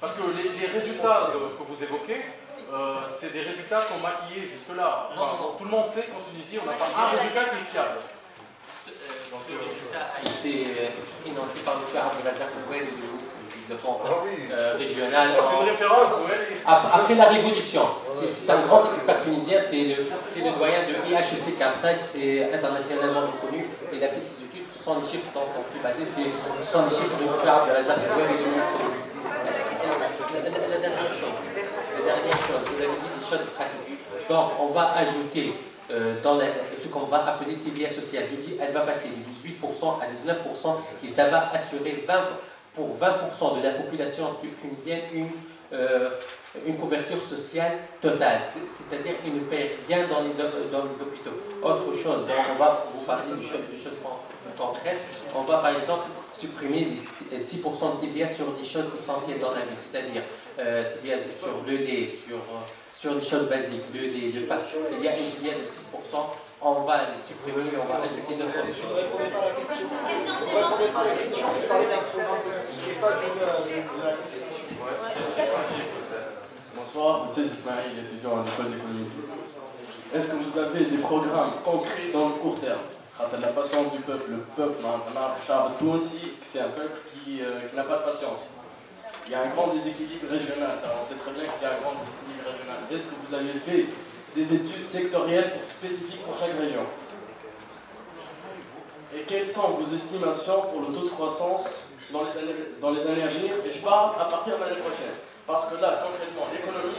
parce que les résultats que vous évoquez, c'est des résultats qui sont maquillés jusque-là. Enfin, tout le monde sait qu'en Tunisie, on n'a pas un résultat qui est fiable. Ce résultat a été énoncé par M. Abdelazak Zouel, le ministre du Développement régional. C'est une référence, après la Révolution, c'est un grand expert tunisien, c'est le doyen de IHEC Carthage, c'est internationalement reconnu. Il a fait ses études, ce sont les chiffres dont on s'est basé, ce sont les chiffres de M. Abdelazak Zouel et du ministre du La dernière chose, vous avez dit des choses pratiques. Donc, on va ajouter dans ce qu'on va appeler TVA sociale. Elle va passer de 18% à 19% et ça va assurer pour 20% de la population tunisienne une couverture sociale totale, c'est-à-dire qu'ils ne paient rien dans les hôpitaux. Autre chose, bon, on va vous parler des choses concrètes. On va par exemple supprimer les 6% de TVA sur des choses essentielles dans la vie, c'est-à-dire TVA sur le lait, sur les choses basiques, le lait, le pain. Il y a une TVA de 6%, on va les supprimer, on va ajouter d'autres options. Bonsoir, monsieur Ismaël, étudiant à l'école d'économie de Toulouse. Est-ce que vous avez des programmes concrets dans le court terme? La patience du peuple, le peuple, c'est un peuple qui n'a pas de patience. Il y a un grand déséquilibre régional, on sait très bien qu'il y a un grand déséquilibre régional. Est-ce que vous avez fait des études sectorielles spécifiques pour chaque région? Et quelles sont vos estimations pour le taux de croissance dans les années à venir? Et je parle à partir de l'année prochaine. Parce que là, concrètement, l'économie,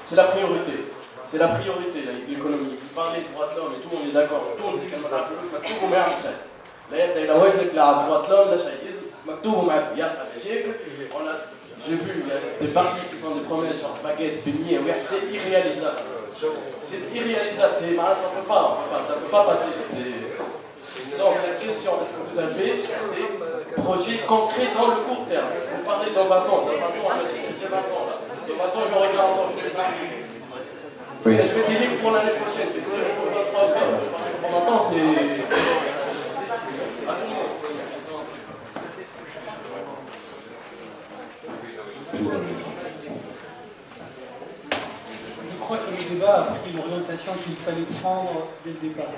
c'est la priorité. C'est la priorité, l'économie. Vous parlez de droits de l'homme et tout, on est d'accord. Tout le monde sait qu'il y a un peu de مكتوب وما يعمل شيء. لا يبدا إلى وجهك لا على droits de l'homme لا شيء. مكتوب وما يبقى مشاكل. J'ai vu des partis qui font des promesses genre baguette, beignet, c'est irréalisable. C'est irréalisable, on peut pas, ça ne peut pas passer. Donc la question, est-ce que vous avez des projets concrets dans le court terme? Vous parlez dans 20 ans, j'ai 20 ans là. Dans 20 ans, j'aurai 40 ans, je vais pas. Oui. Je vais dire pour l'année prochaine, je vais dire pour le 23 octobre. Pour 20 ans, c'est. À tout le monde. Je crois que le débat a pris l'orientation qu'il fallait prendre dès le départ.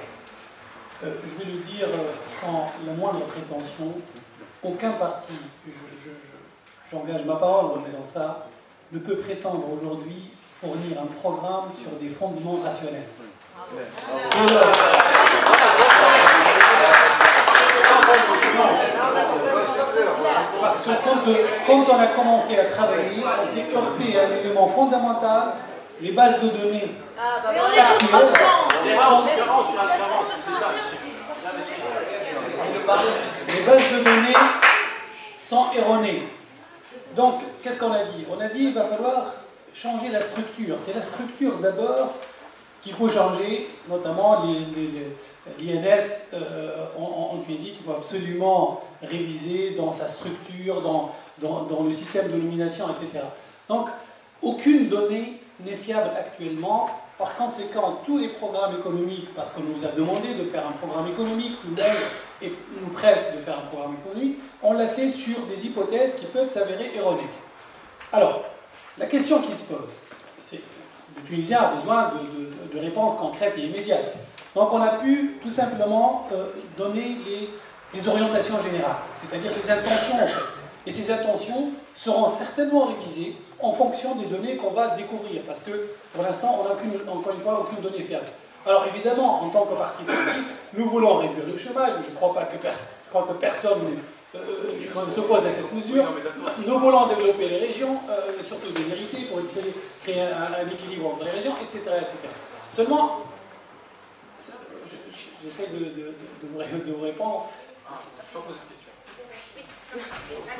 Je vais le dire sans la moindre prétention, aucun parti, j'engage ma parole en disant ça, ne peut prétendre aujourd'hui fournir un programme sur des fondements rationnels. Parce que quand on a commencé à travailler, on s'est heurté à un élément fondamental, les bases de données les bases de données sont erronées. Donc, qu'est-ce qu'on a dit? On a dit qu'il va falloir changer la structure. C'est la structure d'abord qu'il faut changer, notamment l'INS en Tunisie, qu'il faut absolument réviser dans sa structure, dans le système de nomination, etc. Donc, aucune donnée n'est fiable actuellement. Par conséquent, tous les programmes économiques, parce qu'on nous a demandé de faire un programme économique, tout le monde nous presse de faire un programme économique, on l'a fait sur des hypothèses qui peuvent s'avérer erronées. Alors, la question qui se pose, c'est le Tunisien a besoin de réponses concrètes et immédiates. Donc on a pu tout simplement donner les orientations générales, c'est-à-dire les intentions en fait. Et ces intentions seront certainement révisées en fonction des données qu'on va découvrir, parce que pour l'instant, on n'a encore une fois aucune donnée fiable. Alors évidemment, en tant que parti politique, nous voulons réduire le chômage, je crois que personne ne s'oppose à cette mesure. Nous voulons développer les régions, surtout des hérités, pour créer un équilibre entre les régions, etc. etc. Seulement, j'essaie de vous répondre.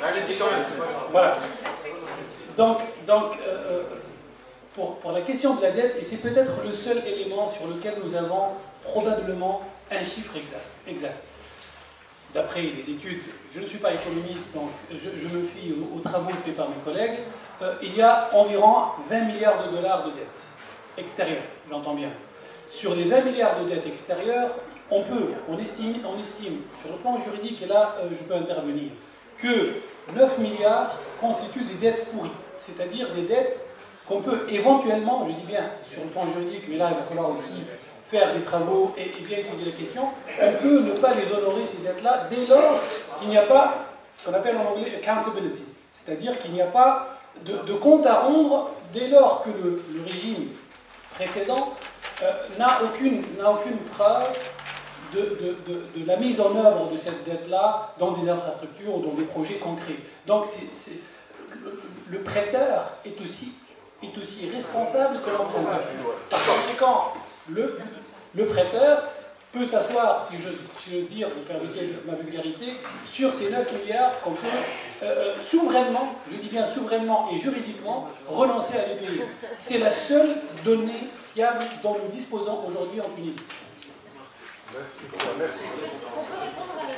Allez-y quand même. Voilà. Donc pour la question de la dette, et c'est peut-être le seul élément sur lequel nous avons probablement un chiffre exact. D'après les études, je ne suis pas économiste, donc je me fie aux travaux faits par mes collègues, il y a environ 20 milliards de dollars de dettes extérieures, j'entends bien. Sur les 20 milliards de dettes extérieures, on estime sur le plan juridique, et là je peux intervenir, que 9 milliards constituent des dettes pourries, c'est-à-dire des dettes qu'on peut éventuellement, je dis bien sur le plan juridique, mais là il va falloir aussi faire des travaux et bien étudier la question, on peut ne pas les honorer ces dettes-là dès lors qu'il n'y a pas ce qu'on appelle en anglais accountability, c'est-à-dire qu'il n'y a pas de compte à rendre dès lors que le régime précédent n'a aucune preuve de la mise en œuvre de cette dette-là dans des infrastructures ou dans des projets concrets. Donc le prêteur est aussi responsable que l'emprunteur. Par conséquent, le prêteur peut s'asseoar, si j'ose dire, vous permettez ma vulgarité, sur ces 9 milliards qu'on peut souverainement, je dis bien souverainement et juridiquement, renoncer à les payer. C'est la seule donnée fiable dont nous disposons aujourd'hui en Tunisie. Merci. Est-ce qu'on peut répondre à la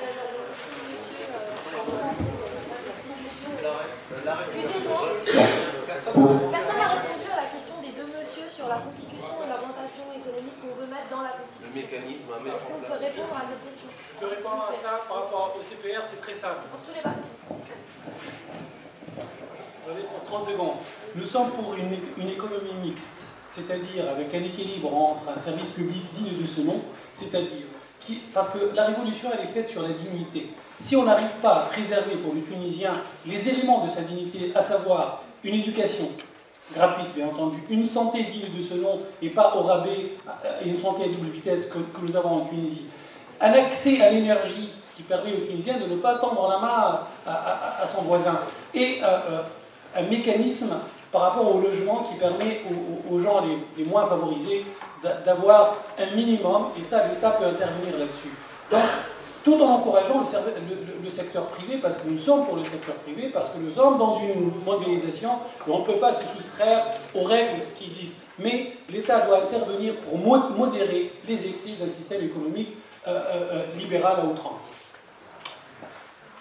Excusez-moi. Personne n'a répondu à la question des deux messieurs sur la constitution et l'orientation économique qu'on veut mettre dans la constitution. Le mécanisme à mettre Est-ce qu'on peut répondre à cette question? Je peux répondre à ça par rapport au CPR, c'est très simple. Pour tous les partis. Pour 30 secondes. Nous sommes pour une économie mixte, c'est-à-dire avec un équilibre entre un service public digne de ce nom, c'est-à-dire parce que la révolution elle est faite sur la dignité. Si on n'arrive pas à préserver pour le Tunisien les éléments de sa dignité, à savoir une éducation gratuite bien entendu, une santé digne de ce nom et pas au rabais, une santé à double vitesse que nous avons en Tunisie, un accès à l'énergie qui permet aux Tunisiens de ne pas tendre la main à son voisin, et un mécanisme par rapport au logement qui permet aux gens les moins favorisés d'avoir un minimum, et ça l'État peut intervenir là-dessus. Donc, tout en encourageant le secteur privé, parce que nous sommes pour le secteur privé, parce que nous sommes dans une mondialisation et on ne peut pas se soustraire aux règles qui existent. Mais l'État doit intervenir pour modérer les excès d'un système économique libéral à outrance.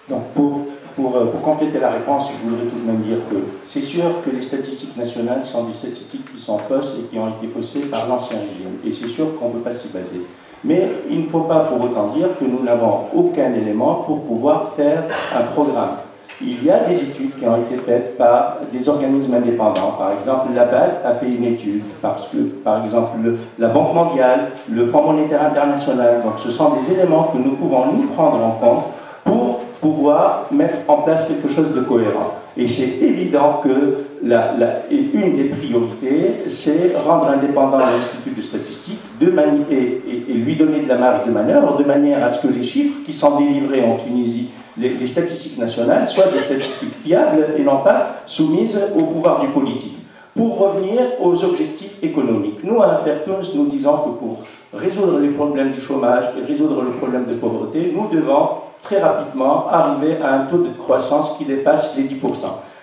Donc pour compléter la réponse, je voudrais tout de même dire que c'est sûr que les statistiques nationales sont des statistiques qui sont fausses et qui ont été faussées par l'ancien régime. Et c'est sûr qu'on ne peut pas s'y baser. Mais il ne faut pas pour autant dire que nous n'avons aucun élément pour pouvoir faire un programme. Il y a des études qui ont été faites par des organismes indépendants. Par exemple, la BAD a fait une étude parce que, par exemple, la Banque mondiale, le Fonds monétaire international, donc ce sont des éléments que nous pouvons nous prendre en compte pour pouvoir mettre en place quelque chose de cohérent. Et c'est évident que une des priorités, c'est rendre indépendant l'Institut de statistique et lui donner de la marge de manœuvre, de manière à ce que les chiffres qui sont délivrés en Tunisie, les statistiques nationales, soient des statistiques fiables et non pas soumises au pouvoir du politique. Pour revenir aux objectifs économiques, nous, à Affaires Tounes, nous disons que pour résoudre les problèmes du chômage et résoudre le problème de pauvreté, nous devons très rapidement arriver à un taux de croissance qui dépasse les 10%.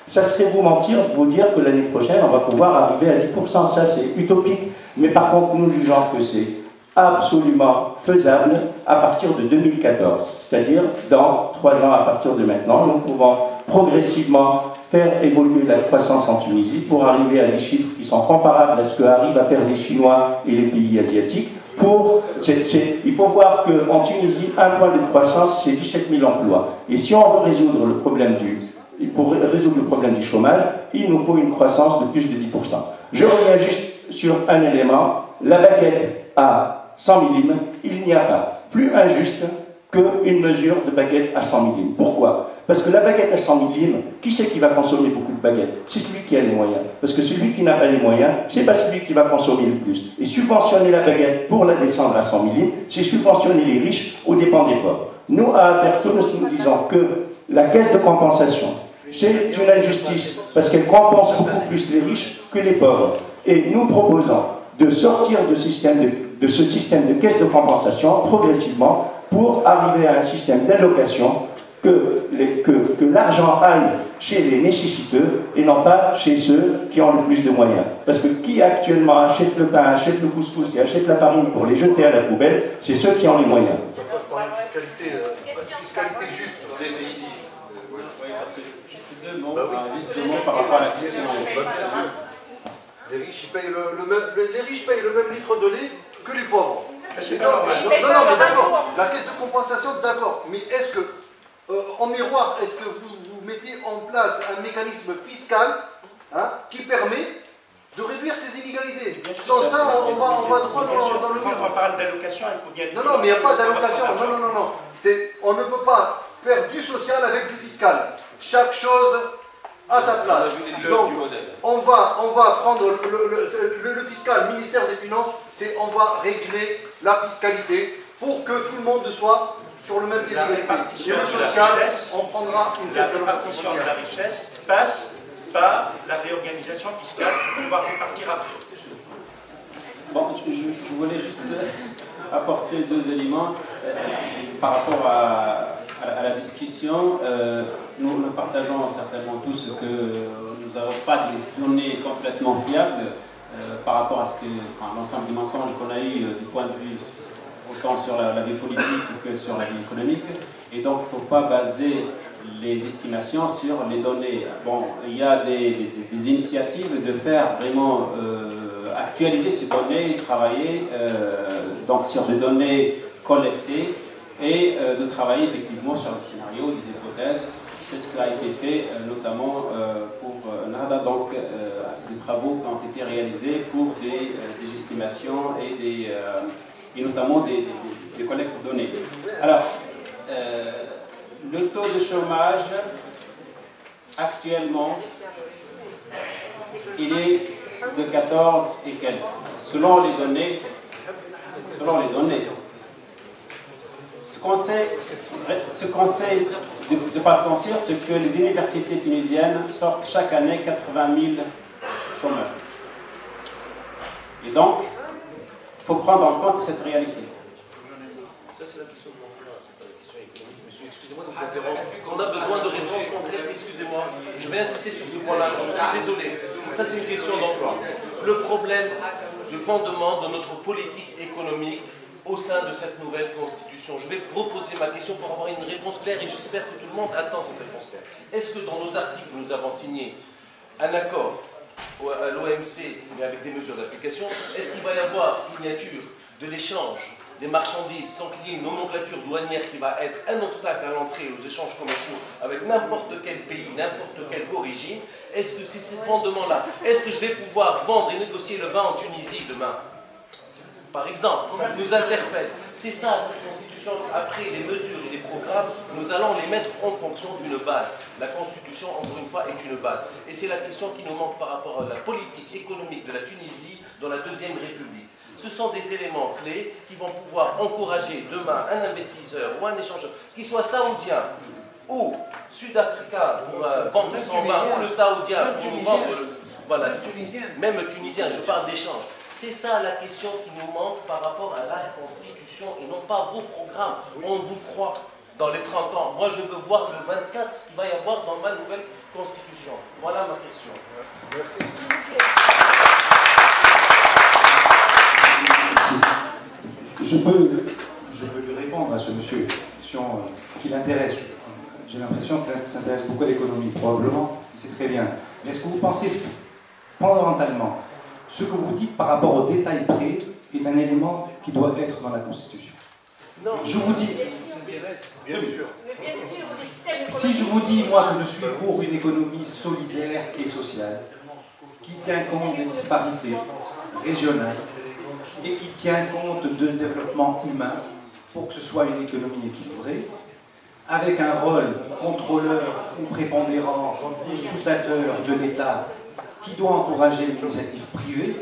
Ça serait vous mentir de vous dire que l'année prochaine, on va pouvoir arriver à 10%. Ça, c'est utopique. Mais par contre, nous jugeons que c'est absolument faisable à partir de 2014. C'est-à-dire, dans 3 ans à partir de maintenant, nous pouvons progressivement faire évoluer la croissance en Tunisie pour arriver à des chiffres qui sont comparables à ce que arrivent à faire les Chinois et les pays asiatiques. Il faut voir qu'en Tunisie, un point de croissance, c'est 17 000 emplois. Et si on veut résoudre le problème du chômage, il nous faut une croissance de plus de 10%. Je reviens juste sur un élément. La baguette à 100 millim, il n'y a pas plus injuste qu'une mesure de baguette à 100 millim. Pourquoi? Parce que la baguette à 100 millim, qui c'est qui va consommer beaucoup de baguettes? C'est celui qui a les moyens. Parce que celui qui n'a pas les moyens, c'est pas celui qui va consommer le plus. Et subventionner la baguette pour la descendre à 100 millim, c'est subventionner les riches aux dépens des pauvres. Nous, à Affaires Tounes, nous disons que la caisse de compensation, c'est une injustice, parce qu'elle compense beaucoup plus les riches que les pauvres. Et nous proposons de sortir de ce système de caisse de compensation progressivement pour arriver à un système d'allocation que l'argent aille chez les nécessiteux et non pas chez ceux qui ont le plus de moyens. Parce que qui actuellement achète le pain, achète le couscous et achète la farine pour les jeter à la poubelle, c'est ceux qui ont les moyens. Ça passe par une fiscalité juste. Oui, parce que juste deux mots par rapport à la question. Les riches payent le même litre de lait que les pauvres. Non, mais d'accord, la caisse de compensation, d'accord. Mais est-ce que, en miroir, est-ce que vous mettez en place un mécanisme fiscal qui permet de réduire ces inégalités? Sans ça, on va droit dans le mur. Quand on parle d'allocation, il faut bien... Non, mais il n'y a pas d'allocation. Non. On ne peut pas faire du social avec du fiscal. Chaque chose à sa place. Donc, on va prendre le fiscal, le ministère des Finances, on va régler la fiscalité pour que tout le monde soit sur le même pied d'égalité. Et le social, on prendra une la répartition de la richesse passe par la réorganisation fiscale qu'on va répartir après. Bon, je voulais juste apporter deux éléments par rapport à la discussion. Nous partageons certainement tous que nous n'avons pas de données complètement fiables par rapport à l'ensemble des mensonges qu'on a eu du point de vue autant sur la vie politique que sur la vie économique. Et donc, il ne faut pas baser les estimations sur les données. Bon, il y a des initiatives de faire vraiment actualiser ces données, travailler donc sur des données collectées et de travailler effectivement sur des scénarios, des hypothèses. C'est ce qui a été fait notamment pour NADA, donc des travaux qui ont été réalisés pour des estimations et notamment des collectes de données. Alors, le taux de chômage actuellement, il est de 14 et quelques. Selon les données, ce qu'on sait de façon sûre, c'est que les universités tunisiennes sortent chaque année 80 000 chômeurs. Et donc, il faut prendre en compte cette réalité. Ça, c'est la question de l'emploi, c'est pas la question économique. Monsieur, excusez-moi de vous interrompre. On a besoin de réponses concrètes, excusez-moi. Je vais insister sur ce point-là, je suis désolé. Ça, c'est une question d'emploi. Le problème de fondement de notre politique économique au sein de cette nouvelle constitution. Je vais reposer ma question pour avoir une réponse claire et j'espère que tout le monde attend cette réponse claire. Est-ce que dans nos articles, nous avons signé un accord à l'OMC, mais avec des mesures d'application? Est-ce qu'il va y avoir signature de l'échange des marchandises sans qu'il y ait une nomenclature douanière qui va être un obstacle à l'entrée aux échanges commerciaux avec n'importe quel pays, n'importe quelle origine? Est-ce que c'est ces fondements-là? Est-ce que je vais pouvoir vendre et négocier le vin en Tunisie demain? Par exemple, ça nous interpelle. C'est ça, cette constitution. Après les mesures et les programmes, nous allons les mettre en fonction d'une base. La constitution, encore une fois, est une base. Et c'est la question qui nous manque par rapport à la politique économique de la Tunisie dans la Deuxième République. Ce sont des éléments clés qui vont pouvoir encourager demain un investisseur ou un échangeur, qu'il soit saoudien ou sud-africain pour vendre son vin, ou le saoudien pour nous vendre, voilà, même tunisien, je parle d'échange. C'est ça la question qui nous manque par rapport à la Constitution et non pas vos programmes. On vous croit dans les 30 ans. Moi, je veux voir le 24 ce qu'il va y avoir dans ma nouvelle Constitution. Voilà ma question. Merci. Je peux lui répondre à ce monsieur, une question qui l'intéresse. J'ai l'impression qu'il s'intéresse beaucoup à l'économie, probablement, et c'est très bien. Mais est-ce que vous pensez fondamentalement ce que vous dites par rapport au détail près est un élément qui doit être dans la Constitution? Non. Je vous dis... Bien sûr. Si je vous dis, moi, que je suis pour une économie solidaire et sociale, qui tient compte des disparités régionales et qui tient compte d'un développement humain pour que ce soit une économie équilibrée, avec un rôle contrôleur ou prépondérant ou scrutateur de l'État qui doit encourager l'initiative privée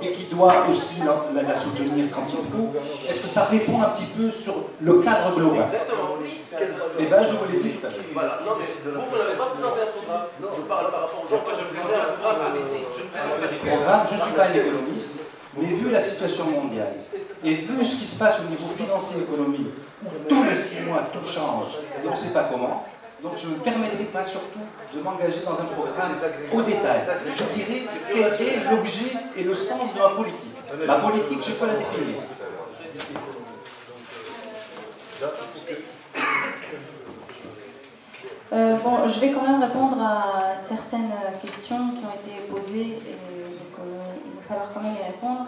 et qui doit aussi la soutenir quand il faut, est-ce que ça répond un petit peu sur le cadre global? Eh bien, je vous l'ai dit tout à l'heure. Voilà. Non, mais vous n'avez pas présenté un programme. Je parle par rapport aux gens. Moi, je présentais un programme politique. Je ne présente pas des programmes. Je ne suis pas un économiste, mais vu la situation mondiale et vu ce qui se passe au niveau financier et économique, où tous les 6 mois tout change et on ne sait pas comment, donc je ne me permettrai pas surtout de m'engager dans un programme au détail. Je dirais quel est l'objet et le sens de ma politique. Ma politique, je peux la définir. Bon, je vais quand même répondre à certaines questions qui ont été posées, et donc, il va falloir quand même y répondre.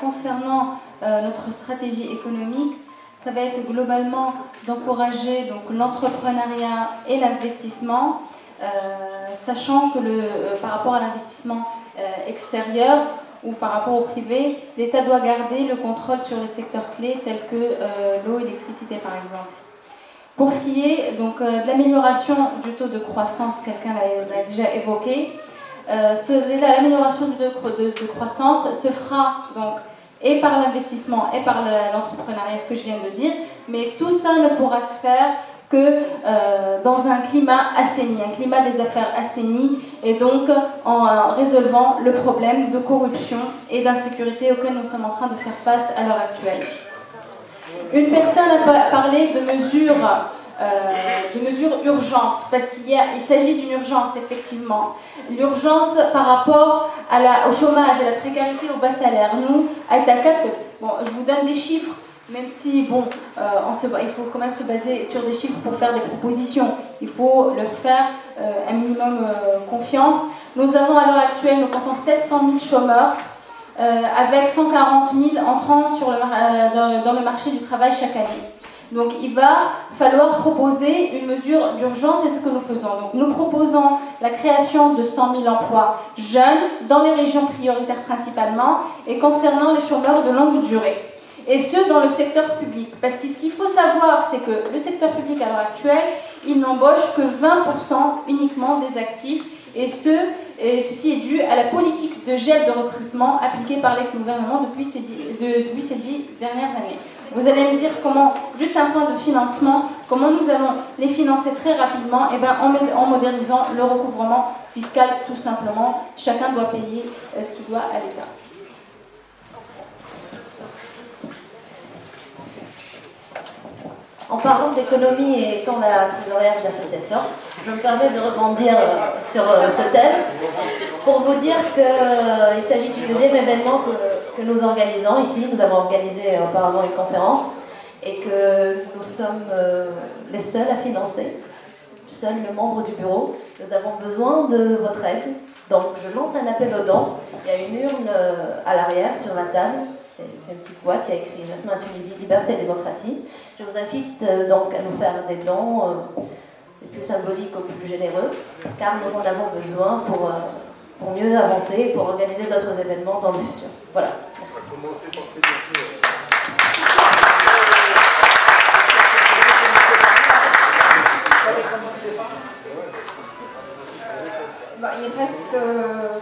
Concernant notre stratégie économique, ça va être globalement d'encourager l'entrepreneuriat et l'investissement, sachant que par rapport à l'investissement extérieur ou par rapport au privé, l'État doit garder le contrôle sur les secteurs clés tels que l'eau et l'électricité par exemple. Pour ce qui est donc, de l'amélioration du taux de croissance, quelqu'un l'a déjà évoqué, l'amélioration du taux de croissance se fera donc et par l'investissement et par l'entrepreneuriat, ce que je viens de dire, mais tout ça ne pourra se faire que dans un climat assaini, un climat des affaires assaini, et donc en résolvant le problème de corruption et d'insécurité auquel nous sommes en train de faire face à l'heure actuelle. Une personne a parlé de mesures urgentes, parce qu'il s'agit d'une urgence, effectivement. L'urgence par rapport au chômage, à la précarité, au bas salaire. Nous, à Itacat, bon, je vous donne des chiffres, même si, bon, il faut quand même se baser sur des chiffres pour faire des propositions. Il faut leur faire un minimum confiance. Nous avons à l'heure actuelle, nous comptons 700 000 chômeurs, avec 140 000 entrants dans le marché du travail chaque année. Donc il va falloir proposer une mesure d'urgence, et c'est ce que nous faisons. Donc nous proposons la création de 100 000 emplois jeunes dans les régions prioritaires principalement, et concernant les chômeurs de longue durée. Et ce, dans le secteur public. Parce que ce qu'il faut savoir, c'est que le secteur public à l'heure actuelle, il n'embauche que 20% uniquement des actifs, et ceci est dû à la politique de gel de recrutement appliquée par l'ex-gouvernement depuis ces 10 dernières années. Vous allez me dire comment, juste un point de financement, comment nous allons les financer très rapidement, et bien en modernisant le recouvrement fiscal tout simplement. Chacun doit payer ce qu'il doit à l'État. En parlant d'économie et étant la trésorière de l'association, je me permets de rebondir sur ce thème pour vous dire qu'il s'agit du deuxième événement que nous organisons ici. Nous avons organisé auparavant une conférence et que nous sommes les seuls à financer, seuls les membres du bureau. Nous avons besoin de votre aide. Donc je lance un appel aux dons. Il y a une urne à l'arrière sur la table. C'est une petite boîte, il y a écrit Jasmin Tunisie, Liberté et Démocratie. Je vous invite donc à nous faire des dons, les plus symboliques aux plus généreux, car nous en avons besoin pour mieux avancer et pour organiser d'autres événements dans le futur. Voilà, merci. Il ne reste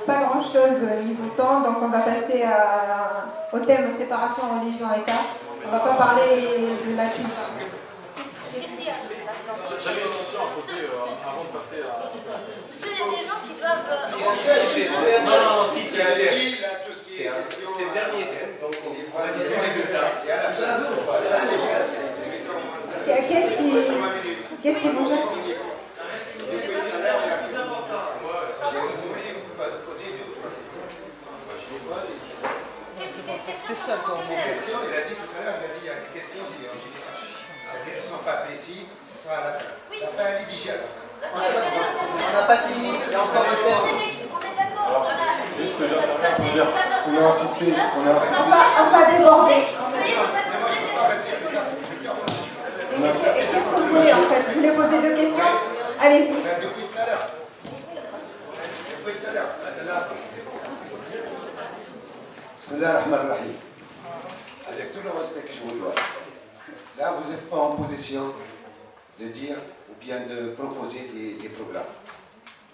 pas grand-chose niveau temps, donc on va passer au thème séparation religion-État. On ne va pas parler de la culte. J'avais une question à poser avant de passer à... Monsieur, il y a des gens qui doivent... Non, si, c'est le dernier thème, donc on va discuter de ça. C'est à la fin. Qu'est-ce qui vous a... Ces questions, il a dit tout à l'heure, il y a des questions, c'est-à-dire qu'ils ne sont pas précis, ce sera à la fin. La fin est rédigée à la fin. On n'a pas fini, il y a encore le thème. Juste, on a insisté. On va déborder. Qu'est-ce que vous voulez en fait? Vous voulez poser deux questions? Allez-y. Depuis tout à l'heure. Bismillah ar-Rahman ar-Rahim. Avec tout le respect que je vous dois, là vous n'êtes pas en position de dire ou bien de proposer des programmes.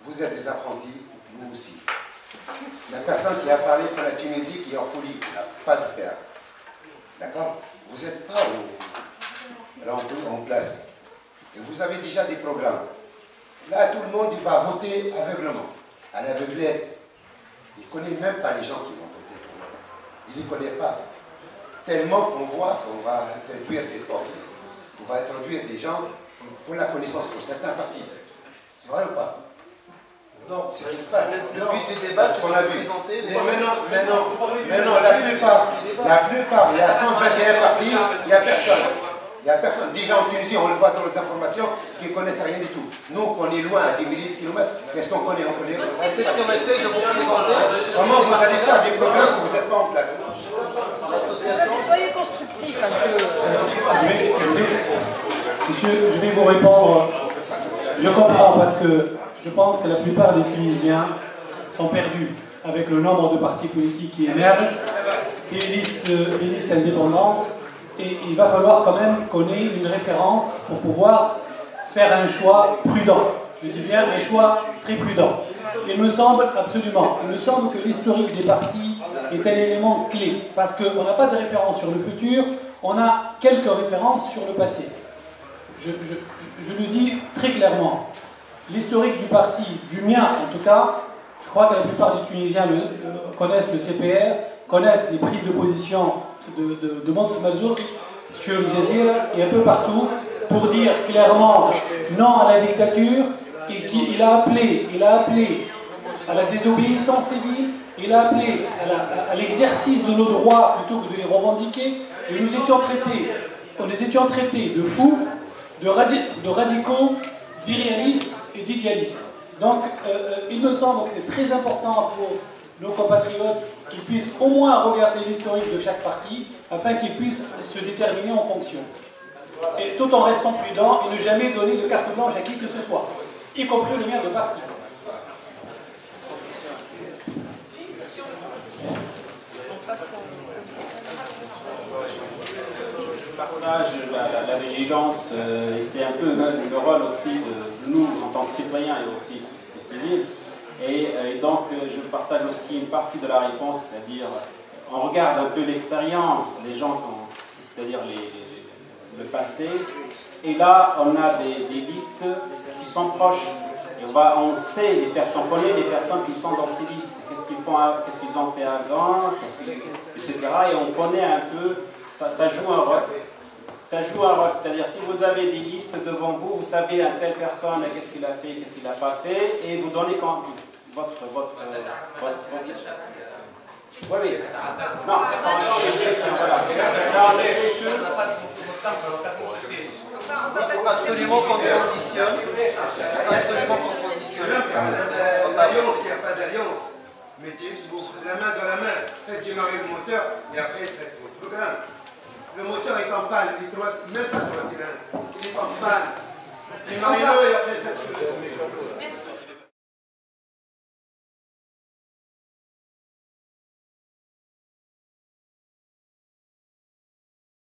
Vous êtes des apprentis, vous aussi. La personne qui a parlé pour la Tunisie qui est en folie, n'a pas de père. D'accord? Vous n'êtes pas en place. Et vous avez déjà des programmes. Là, tout le monde il va voter aveuglement, à l'aveuglette. Il ne connaît même pas les gens qui vont voter pour lui. Il ne les connaît pas. Tellement qu'on voit qu'on va introduire des sportifs. On va introduire des gens pour la connaissance, pour certains partis. C'est vrai ou pas? Non, c'est ce qui se passe. Le but du débat, c'est qu'on a vu. présenter les... Maintenant, la plupart, il y a 121 partis, il n'y a personne. Il n'y a personne. Déjà en Tunisie, on le voit dans les informations, qui ne connaissent rien du tout. Nous, on est loin, à 10 milliers de kilomètres, qu'est-ce qu'on connaît? On connaît. C'est ce qu'on essaie de vous présenter. Comment vous allez faire des programmes où vous n'êtes pas en place? Soyez constructifs un peu. Monsieur, je vais vous répondre. Je comprends parce que je pense que la plupart des Tunisiens sont perdus avec le nombre de partis politiques qui émergent, des listes indépendantes, et il va falloir quand même qu'on ait une référence pour pouvoir faire un choix prudent. Je dis bien un choix très prudent. Il me semble que l'historique des partis est un élément clé, parce qu'on n'a pas de référence sur le futur, on a quelques références sur le passé. je le dis très clairement, l'historique du parti, du mien en tout cas, je crois que la plupart des Tunisiens connaissent le CPR, connaissent les prises de position de Mansour Mazouk sur le Jazira et un peu partout pour dire clairement non à la dictature et qu'il a appelé à la désobéissance civile, il a appelé à l'exercice de nos droits plutôt que de les revendiquer et nous étions traités de fous, de radicaux, d'irréalistes et d'idéalistes. Donc il me semble que c'est très important pour nos compatriotes qu'ils puissent au moins regarder l'historique de chaque parti afin qu'ils puissent se déterminer en fonction. Et tout en restant prudent et ne jamais donner de carte blanche à qui que ce soit, y compris le mien de parti. Je partage la vigilance et c'est un peu le rôle aussi de nous en tant que citoyens et aussi société civile. Et donc je partage aussi une partie de la réponse, c'est-à-dire on regarde un peu l'expérience des gens, c'est-à-dire le passé, et là on a des listes qui sont proches. Et on sait les personnes, on connaît les personnes qui sont dans ces listes, qu'est-ce qu'ils ont fait avant, etc. Et on connaît un peu, ça joue un rôle. Ça joue un rôle, c'est-à-dire si vous avez des listes devant vous, vous savez à telle personne qu'est-ce qu'il a fait, qu'est-ce qu'il n'a pas fait, et vous donnez votre oui, oui. Non, absolument qu'on transitionne. Absolument qu'on transitionne. Il n'y a pas d'alliance. Mettez la main dans la main, faites démarrer le moteur et après faites votre programme. Le moteur est en panne, même pas 3 cylindres. Il est en panne. Démarrez-le et après faites ce que vous voulez.